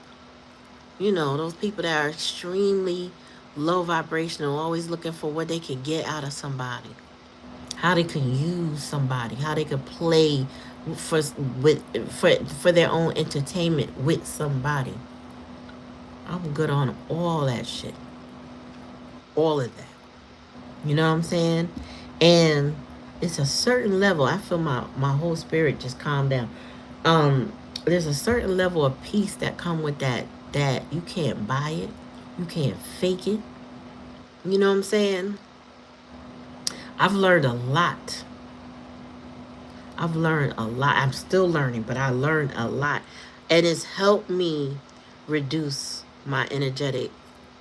Those people that are extremely low vibrational, always looking for what they can get out of somebody, how they can use somebody, how they can play for for their own entertainment with somebody. I'm good on all that shit, all of that. You know what I'm saying? And it's a certain level. I feel my whole spirit just calm down. There's a certain level of peace that come with that you can't buy it, you can't fake it. You know what I'm saying? I've learned a lot. I've learned a lot. I'm still learning, but I learned a lot. And it's helped me reduce my energetic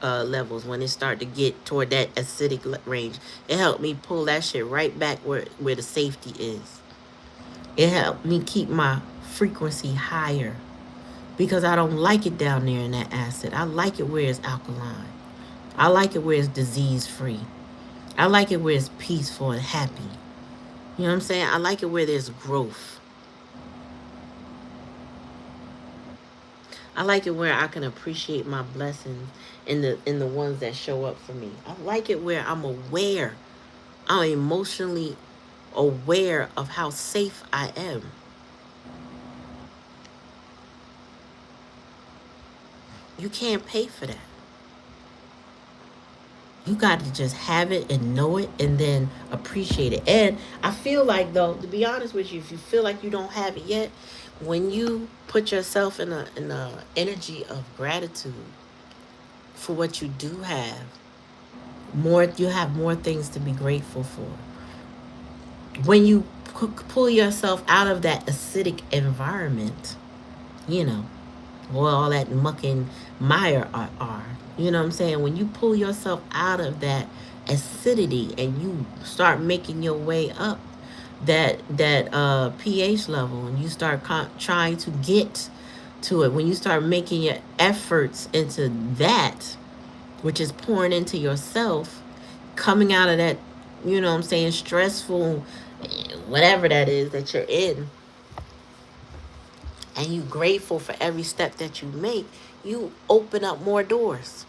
levels when it start to get toward that acidic range. It helped me pull that shit right back where the safety is. It helped me keep my frequency higher because I don't like it down there in that acid. I like it where it's alkaline. I like it where it's disease free. I like it where it's peaceful and happy. You know what I'm saying? I like it where there's growth. I like it where I can appreciate my blessings in the ones that show up for me. I like it where I'm aware. I'm emotionally aware of how safe I am. You can't pay for that. You got to just have it and know it and then appreciate it. And I feel like, though, to be honest with you, if you feel like you don't have it yet, when you put yourself in a energy of gratitude for what you do have, you have more things to be grateful for. When you pull yourself out of that acidic environment, where all that muck and mire are. You know what I'm saying? When you pull yourself out of that acidity, and you start making your way up that pH level, and you start trying to get to it, when you start making your efforts into that, which is pouring into yourself, coming out of that, you know what I'm saying, stressful, whatever that is that you're in, and you grateful for every step that you make, you open up more doors,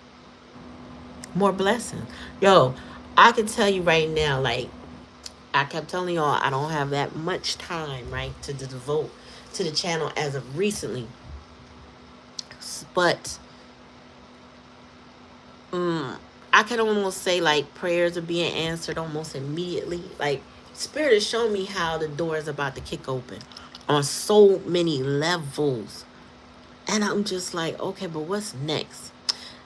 more blessings. Yo, I can tell you right now, like I kept telling y'all, I don't have that much time, right, to devote to the channel as of recently. But I can almost say like prayers are being answered almost immediately. Like Spirit is showing me how the door is about to kick open on so many levels. And I'm just like, okay, but what's next?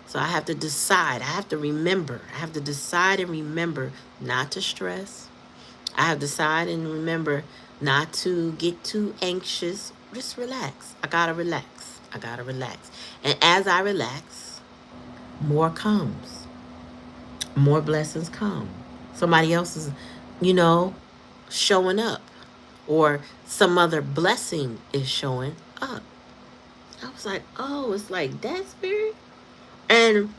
So I have to decide. I have to remember. I have to decide and remember not to stress. I have to decide and remember not to get too anxious. Just relax. I gotta relax. I gotta relax. And as I relax, more comes. More blessings come. Somebody else is, you know, showing up. Or some other blessing is showing up. I was like, oh, it's like that, Spirit? And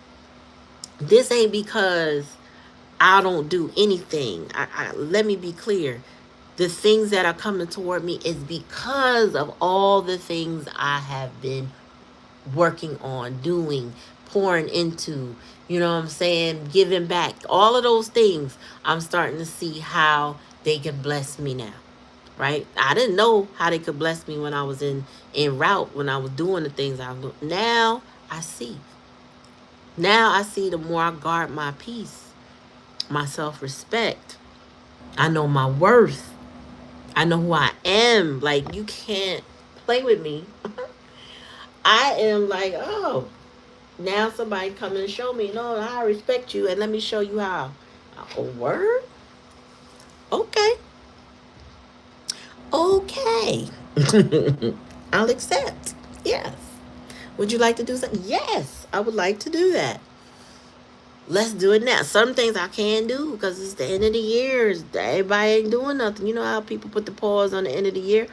this ain't because I don't do anything. Let me be clear. The things that are coming toward me is because of all the things I have been working on, doing, pouring into, you know what I'm saying, giving back. All of those things, I'm starting to see how they can bless me now. Right? I didn't know how they could bless me when I was in route, when I was doing the things I was doing. Now I see. Now I see, the more I guard my peace, my self-respect, I know my worth. I know who I am. Like, you can't play with me. I am like, oh, now somebody come and show me, no, I respect you, and let me show you how. A word? Okay. Okay. I'll accept. Yes. Would you like to do something? Yes, I would like to do that. Let's do it now. Some things I can do because it's the end of the year. Everybody ain't doing nothing. You know how people put the pause on the end of the year?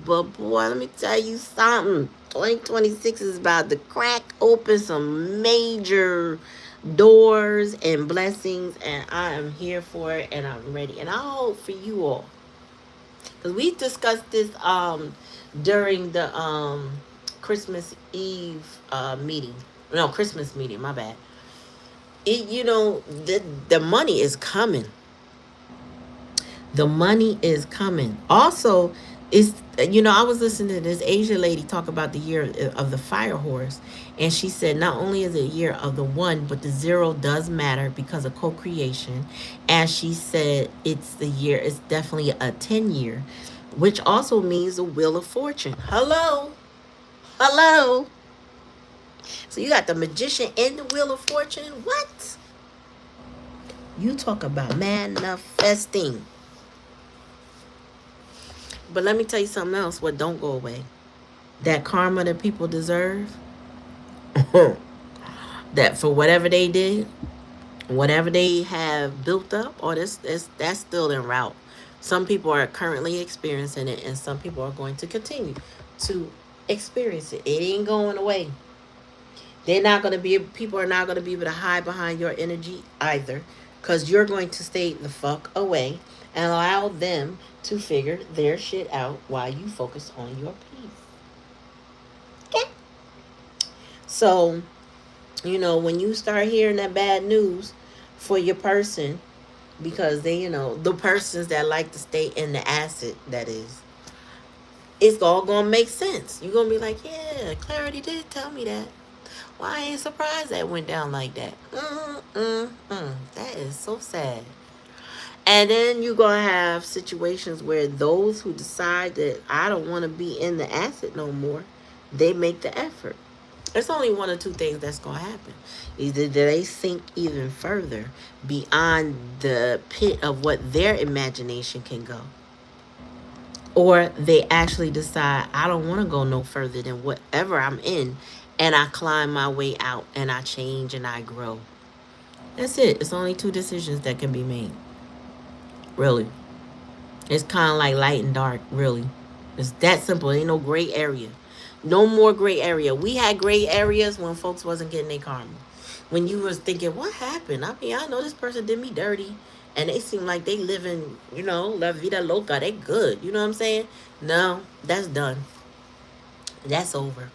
But boy, let me tell you something. 2026 is about to crack open some major doors and blessings, and I am here for it, and I'm ready. And I hope for you all, because we discussed this during the Christmas Eve meeting. No, Christmas meeting, my bad. The money is coming. The money is coming. Also, it's, I was listening to this Asian lady talk about the year of the fire horse, and she said not only is it a year of the one, but the zero does matter because of co-creation. And she said it's definitely a 10 year, which also means the wheel of fortune. Hello, hello. So you got the magician and the wheel of fortune. What? You talk about manifesting. But let me tell you something else. What don't go away? That karma that people deserve. That for whatever they did, whatever they have built up, or that's still en route. Some people are currently experiencing it, and some people are going to continue to experience it. It ain't going away. They're not going to be. People are not going to be able to hide behind your energy either, because you're going to stay the fuck away and allow them to figure their shit out while you focus on your peace. Okay. So, when you start hearing that bad news for your person, because they, the persons that like to stay in the acid, that is, it's all gonna make sense. You're gonna be like, yeah, Clarity did tell me that. Well, I ain't surprised that went down like that. That is so sad. And then you're going to have situations where those who decide that I don't want to be in the acid no more, they make the effort. There's only one or two things that's going to happen. Either they sink even further beyond the pit of what their imagination can go, or they actually decide, I don't want to go no further than whatever I'm in, and I climb my way out, and I change and I grow. That's it. It's only two decisions that can be made. Really. It's kind of like light and dark, really. It's that simple. Ain't no gray area. No more gray area. We had gray areas when folks wasn't getting their karma. When you was thinking, what happened? I mean, I know this person did me dirty. And they seem like they living, la vida loca. They good. You know what I'm saying? No, that's done. That's over.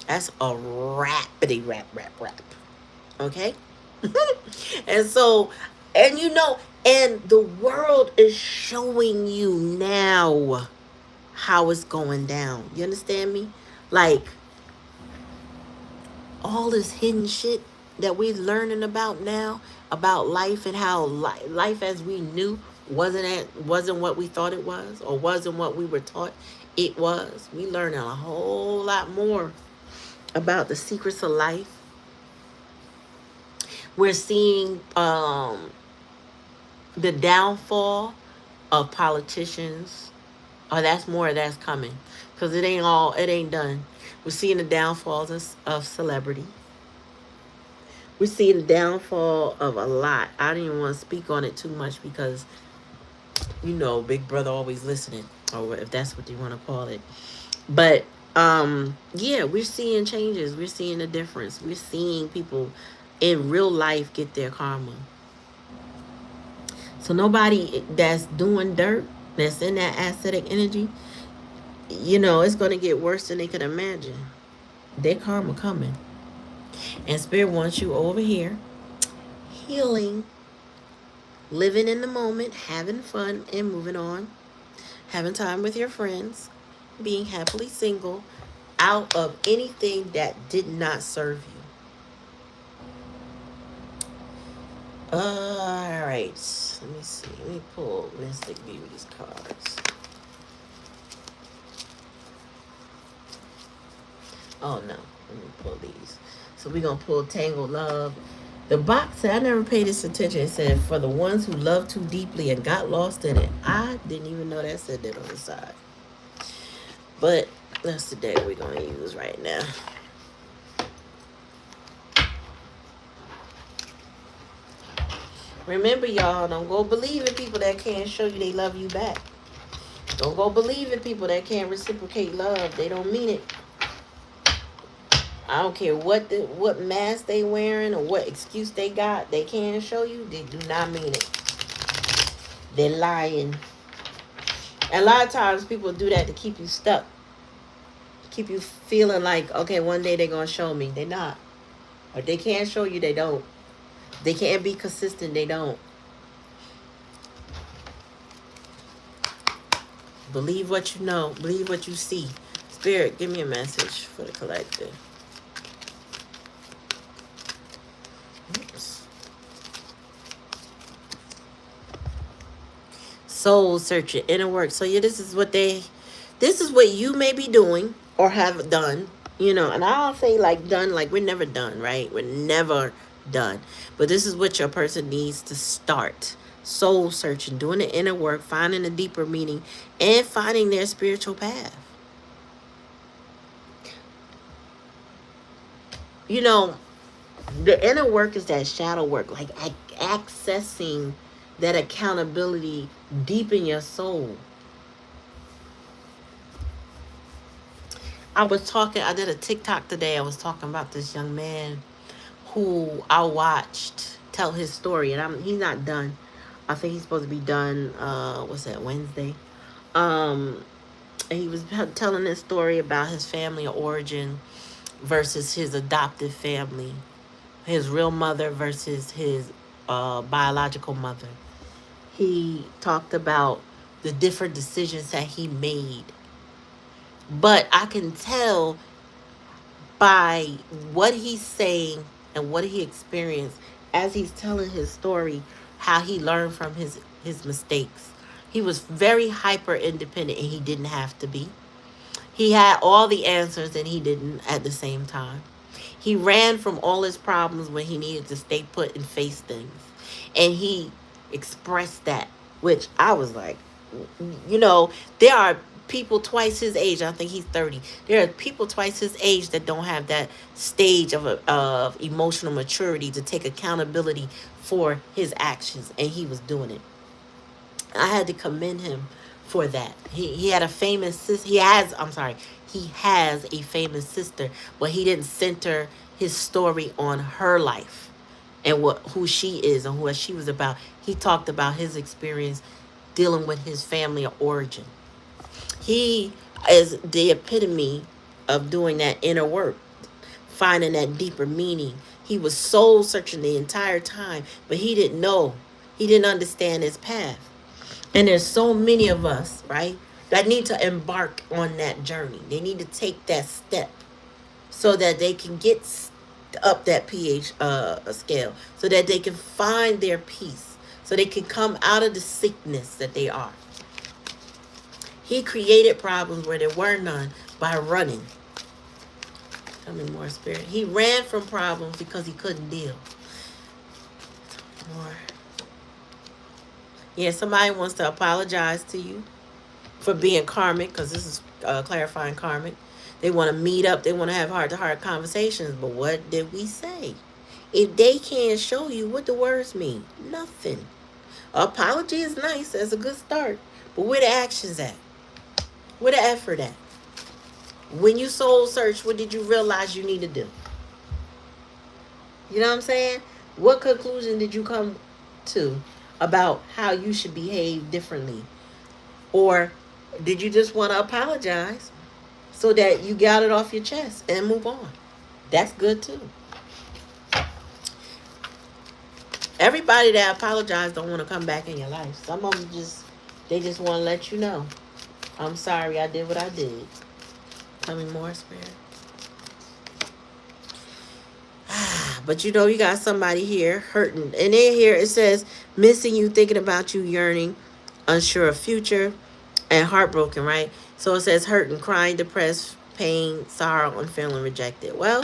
That's a rapidy rap. Okay? And so, and the world is showing you now how it's going down. You understand me? Like, all this hidden shit that we're learning about now about life and how life as we knew wasn't what we thought it was, or wasn't what we were taught it was. We learning a whole lot more about the secrets of life. We're seeing the downfall of politicians. Oh, that's more that's coming, because it ain't done. We're seeing the downfalls of celebrity. We're seeing the downfall of a lot. I don't even want to speak on it too much because, Big Brother always listening, or if that's what you want to call it. But yeah, we're seeing changes. We're seeing a difference. We're seeing people in real life get their karma. So nobody that's doing dirt, that's in that acidic energy, it's going to get worse than they could imagine. Their karma coming. And Spirit wants you over here, healing, living in the moment, having fun, and moving on. Having time with your friends, being happily single, out of anything that did not serve you. All right. Let me see. Let me pull Mystic Beauty's cards. Oh no. Let me pull these. So we're gonna pull Tangled Love. The box said, I never paid this attention. It said, for the ones who love too deeply and got lost in it. I didn't even know that said that on the side. But that's the deck we're gonna use right now. Remember, y'all, don't go believe in people that can't show you they love you back. Don't go believe in people that can't reciprocate love. They don't mean it. I don't care what mask they wearing or what excuse they got. They can't show you. They do not mean it. They're lying. And a lot of times people do that to keep you stuck. Keep you feeling like, okay, one day they're going to show me. They're not. Or they can't show you, they don't. They can't be consistent, they don't. Believe what you know. Believe what you see. Spirit, give me a message for the collective. Oops. Soul searching, inner work. So yeah, this is what you may be doing or have done. And I don't say like done, like we're never done, right? We're never done. But this is what your person needs to start. Soul searching, doing the inner work, finding a deeper meaning, and finding their spiritual path. The inner work is that shadow work, like accessing that accountability deep in your soul. I did a TikTok today. I was talking about this young man who I watched tell his story, and he's not done. I think he's supposed to be done, what's that, Wednesday? And he was telling this story about his family of origin versus his adopted family, his real mother versus his biological mother. He talked about the different decisions that he made. But I can tell by what he's saying and what he experienced as he's telling his story, how he learned from his mistakes. He was very hyper independent, and he didn't have to be. He had all the answers and he didn't at the same time. He ran from all his problems when he needed to stay put and face things. And he expressed that, which I was like, there are people twice his age. I think he's 30. There are people twice his age that don't have that stage of emotional maturity to take accountability for his actions, and he was doing it. I had to commend him for that. He had a famous sister. He has a famous sister, but he didn't center his story on her life and who she is and what she was about. He talked about his experience dealing with his family of origin. He is the epitome of doing that inner work, finding that deeper meaning. He was soul searching the entire time, but he didn't know. He didn't understand his path. And there's so many of us, right, that need to embark on that journey. They need to take that step so that they can get up that pH scale, so that they can find their peace, so they can come out of the sickness that they are. He created problems where there were none by running. Tell me more, Spirit. He ran from problems because he couldn't deal. More. Yeah, somebody wants to apologize to you for being karmic, because this is clarifying karmic. They want to meet up. They want to have heart-to-heart conversations. But what did we say? If they can't show you what the words mean, nothing. Apology is nice. That's a good start. But where the actions at? Where the effort at? When you soul search, what did you realize you need to do? You know what I'm saying? What conclusion did you come to about how you should behave differently? Or did you just want to apologize so that you got it off your chest and move on? That's good too. Everybody that apologized don't want to come back in your life. Some of them they just want to let you know, I'm sorry, I did what I did. Tell me more, Spirit. But you know, you got somebody here hurting. And in here it says, missing you, thinking about you, yearning, unsure of future, and heartbroken, right? So it says hurting, crying, depressed, pain, sorrow, and feeling rejected. Well,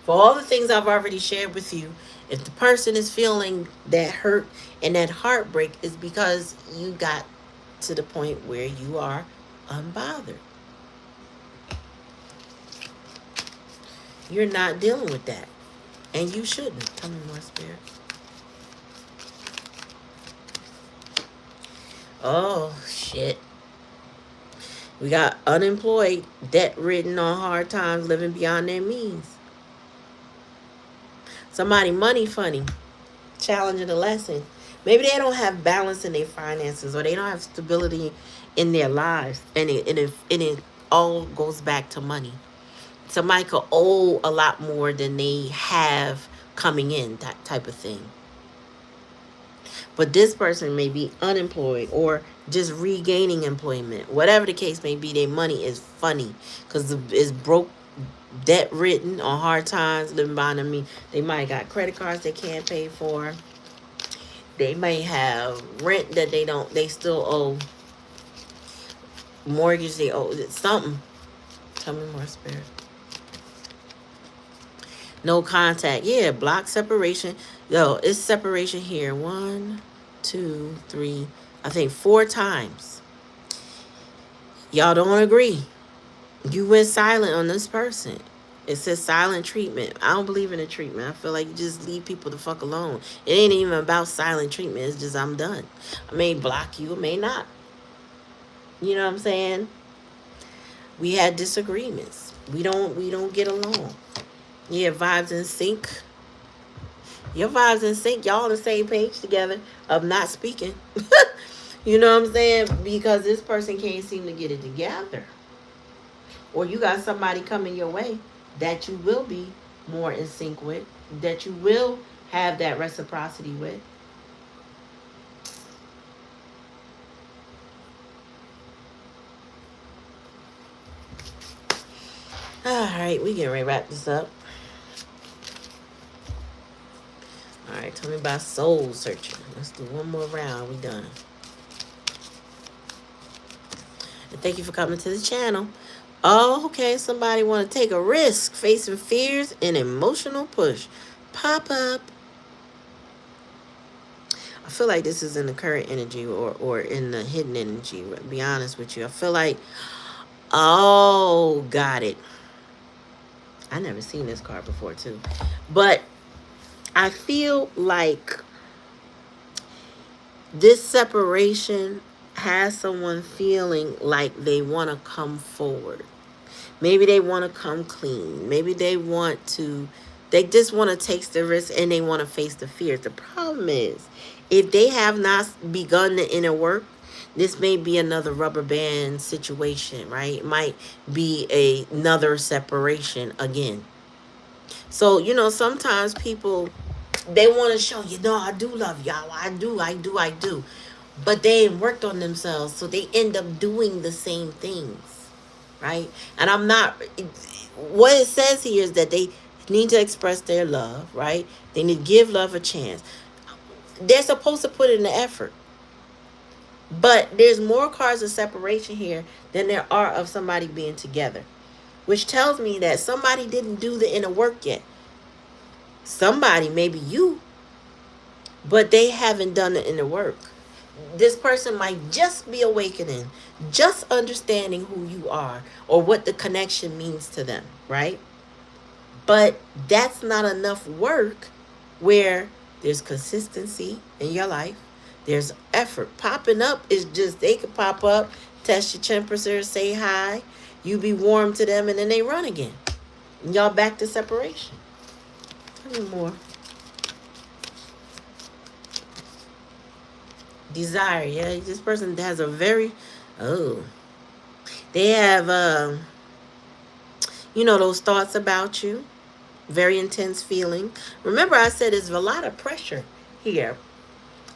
for all the things I've already shared with you, if the person is feeling that hurt and that heartbreak, is because you got to the point where you are unbothered. You're not dealing with that. And you shouldn't. Tell me more, Spirit. Oh, shit. We got unemployed, debt-ridden, on hard times, living beyond their means. Somebody money funny, challenging a lesson. Maybe they don't have balance in their finances, or they don't have stability in their lives. And it all goes back to money. Somebody could owe a lot more than they have coming in, that type of thing. But this person may be unemployed or just regaining employment. Whatever the case may be, their money is funny because it's broke, debt ridden, on hard times, living behind them. They might got credit cards they can't pay for. They may have rent that they still owe. Mortgage they owe. Something. Tell me more, Spirit. No contact. Yeah, block, separation. Yo, it's separation here. 1, 2, 3, I think 4 times. Y'all don't agree. You went silent on this person. It says silent treatment. I don't believe in a treatment. I feel like you just leave people the fuck alone. It ain't even about silent treatment. It's just I'm done. I may block you, I may not. You know what I'm saying? We had disagreements. We don't get along. Yeah, vibes in sync. Your vibes in sync. Y'all on the same page together of not speaking. You know what I'm saying? Because this person can't seem to get it together. Or you got somebody coming your way that you will be more in sync with, that you will have that reciprocity with. All right, we getting ready to wrap this up. All right, tell me about soul searching. Let's do one more round. We done. And thank you for coming to the channel. Oh, okay. Somebody want to take a risk, facing fears and emotional push. Pop up. I feel like this is in the current energy or in the hidden energy. To be honest with you, I feel like, oh, got it. I never seen this card before too, but I feel like this separation has someone feeling like they want to come forward. Maybe they want to come clean. Maybe they just want to take the risk and they want to face the fears. The problem is, if they have not begun the inner work, this may be another rubber band situation, right? It might be another separation again. So, sometimes people, they want to show you, no, I do love y'all. I do. But they ain't worked on themselves. So they end up doing the same things, right? And I'm not, what it says here is that they need to express their love, right? They need to give love a chance. They're supposed to put in the effort. But there's more cards of separation here than there are of somebody being together, which tells me that somebody didn't do the inner work yet. Somebody, maybe you, but they haven't done the inner work. This person might just be awakening, just understanding who you are or what the connection means to them, right? But that's not enough work where there's consistency in your life. There's effort. Popping up is just, they could pop up, test your temperature, say hi, you be warm to them, and then they run again. And y'all back to separation. Tell me more. Desire, yeah. This person has a very, they have, those thoughts about you. Very intense feeling. Remember, I said there's a lot of pressure here.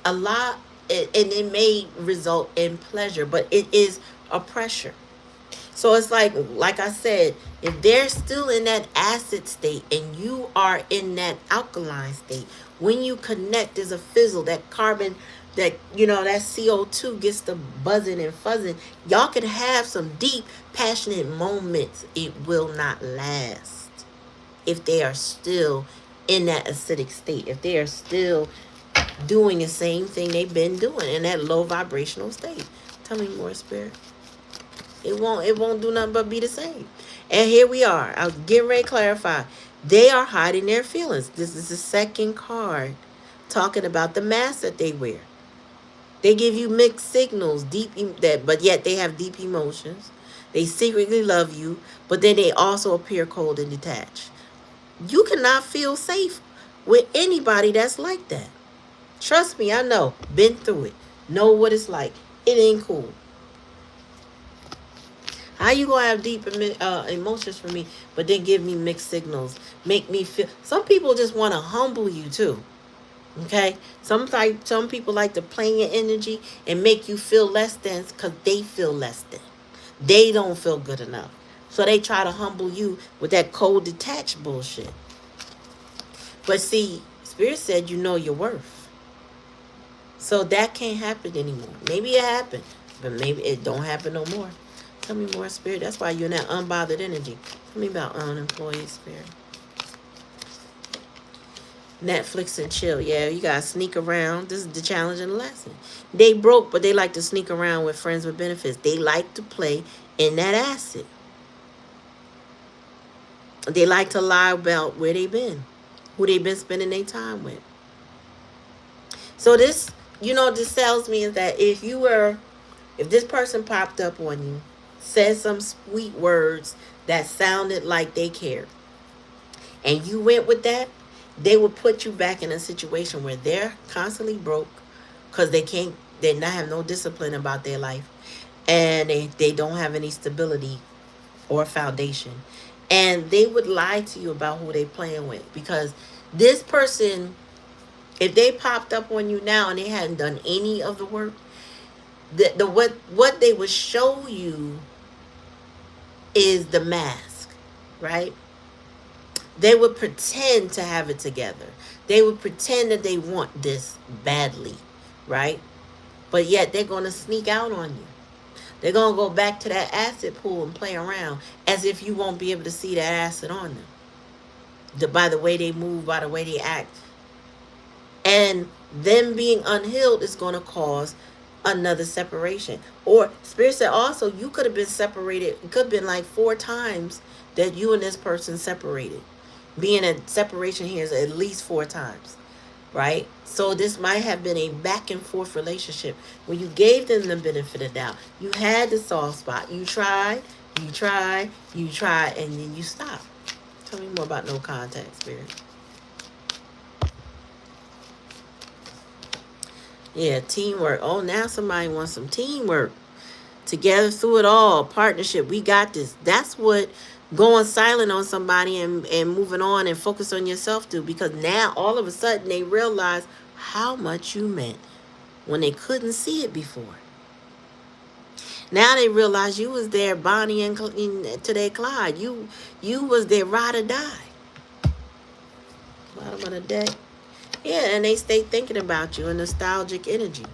A lot, and it may result in pleasure, but it is a pressure. So it's like I said, if they're still in that acid state and you are in that alkaline state, when you connect, there's a fizzle, that carbon, that CO2 gets the buzzing and fuzzing. Y'all can have some deep, passionate moments. It will not last if they are still in that acidic state, if they are still doing the same thing they've been doing in that low vibrational state. Tell me more, Spirit. It won't do nothing but be the same. And here we are. I'll get ready to clarify. They are hiding their feelings. This is the second card talking about the mask that they wear. They give you mixed signals, but yet they have deep emotions. They secretly love you, but then they also appear cold and detached. You cannot feel safe with anybody that's like that. Trust me, I know. Been through it. Know what it's like. It ain't cool. How you gonna have deep emotions for me, but then give me mixed signals? Make me feel. Some people just want to humble you too. Okay? Some people like to play your energy and make you feel less than because they feel less than. They don't feel good enough. So they try to humble you with that cold detached bullshit. But see, Spirit said you know your worth. So that can't happen anymore. Maybe it happened, but maybe it don't happen no more. Tell me more, Spirit. That's why you're in that unbothered energy. Tell me about unemployed, Spirit. Netflix and chill. Yeah, you gotta sneak around. This is the challenge and the lesson. They broke, but they like to sneak around with friends with benefits. They like to play in that acid. They like to lie about where they been, who they been spending their time with. So this, this tells me is that if this person popped up on you, said some sweet words that sounded like they cared, and you went with that, they will put you back in a situation where they're constantly broke because they not have no discipline about their life, and they don't have any stability or foundation. And they would lie to you about who they playing with, because this person, if they popped up on you now and they hadn't done any of the work, what they would show you is the mask, right? They would pretend to have it together. They would pretend that they want this badly, right? But yet they're going to sneak out on you. They're going to go back to that acid pool and play around as if you won't be able to see that acid on them. By the way they move, by the way they act. And them being unhealed is going to cause another separation. Or Spirit said also, you could have been separated. It could have been like 4 times that you and this person separated. Being a separation here is at least 4 times, right? So this might have been a back and forth relationship where you gave them the benefit of doubt. You had the soft spot. You tried, and then you stopped. Tell me more about no contact, Spirit. Yeah, teamwork. Oh, now somebody wants some teamwork. Together through it all. Partnership. We got this. That's what going silent on somebody and moving on and focus on yourself do. Because now all of a sudden they realize how much you meant when they couldn't see it before. Now they realize you was there, Bonnie and today Clyde. You was their ride or die. Bottom of the deck. Yeah, and they stay thinking about you, a nostalgic energy,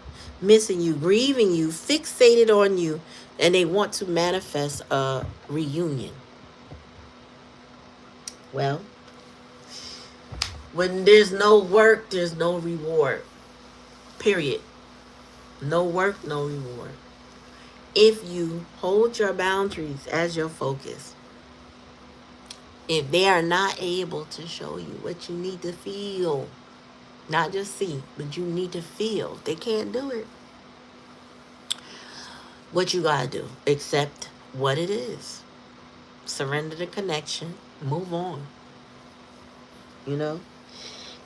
missing you, grieving you, fixated on you, and they want to manifest a reunion. Well, when there's no work, there's no reward. Period. No work, no reward. If you hold your boundaries as your focus, if they are not able to show you what you need to feel, not just see, but you need to feel, they can't do it. What you gotta do? Accept what it is. Surrender the connection. Move on. You know?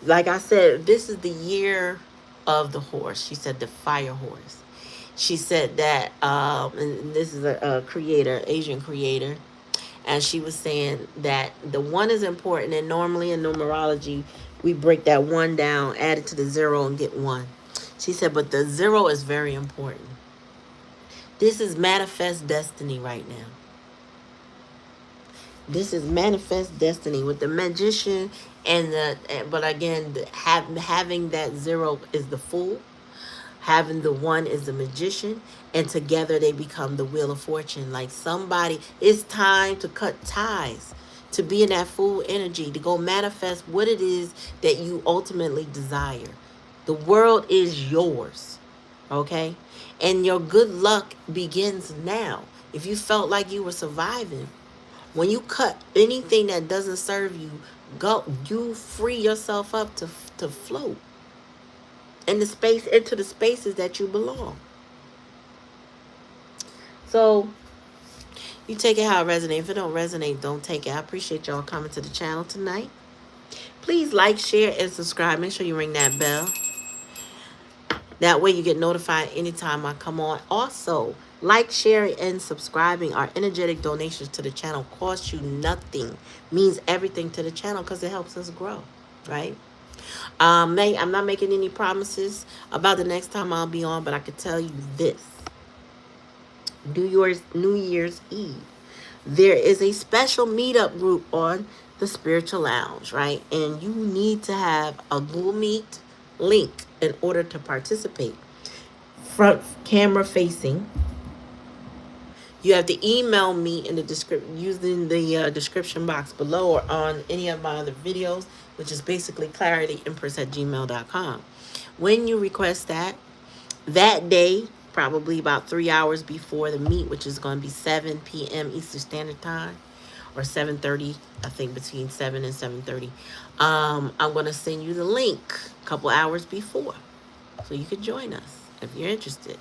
Like I said, this is the year of the horse. She said the fire horse. She said that, and this is a creator, Asian creator, and she was saying that the 1 is important, and normally in numerology, we break that 1 down, add it to the 0, and get 1. She said, but the 0 is very important. This is manifest destiny right now. This is manifest destiny with the magician but again, having that 0 is the fool. Having the 1 is the magician, and together they become the wheel of fortune. Like somebody, it's time to cut ties, to be in that full energy, to go manifest what it is that you ultimately desire. The world is yours, okay? And your good luck begins now. If you felt like you were surviving, when you cut anything that doesn't serve you, you free yourself up to float in the space, into the spaces that you belong. So you take it how it resonates. If it don't resonate, don't take it. I appreciate y'all coming to the channel tonight. Please like, share, and subscribe. Make sure you ring that bell. That way you get notified anytime I come on. Also, like, sharing, and subscribing are energetic donations to the channel. Cost you nothing. Means everything to the channel because it helps us grow, right? I'm not making any promises about the next time I'll be on, but I can tell you this. New Year's Eve, there is a special meetup group on the Spiritual Lounge, right? And you need to have a Google Meet link in order to participate. Front camera facing. You have to email me in the description using the description box below or on any of my other videos, which is basically clarityempress@gmail.com. When you request that day, probably about 3 hours before the meet, which is going to be 7 p.m. Eastern Standard Time, or 7:30, I think between 7 and 7:30. I'm going to send you the link a couple hours before so you can join us if you're interested.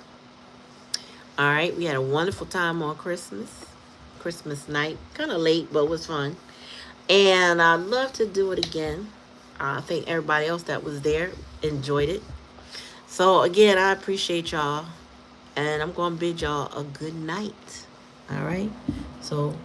All right, we had a wonderful time on Christmas night. Kind of late, but it was fun. And I'd love to do it again. I think everybody else that was there enjoyed it. So, again, I appreciate y'all. And I'm going to bid y'all a good night. All right? So,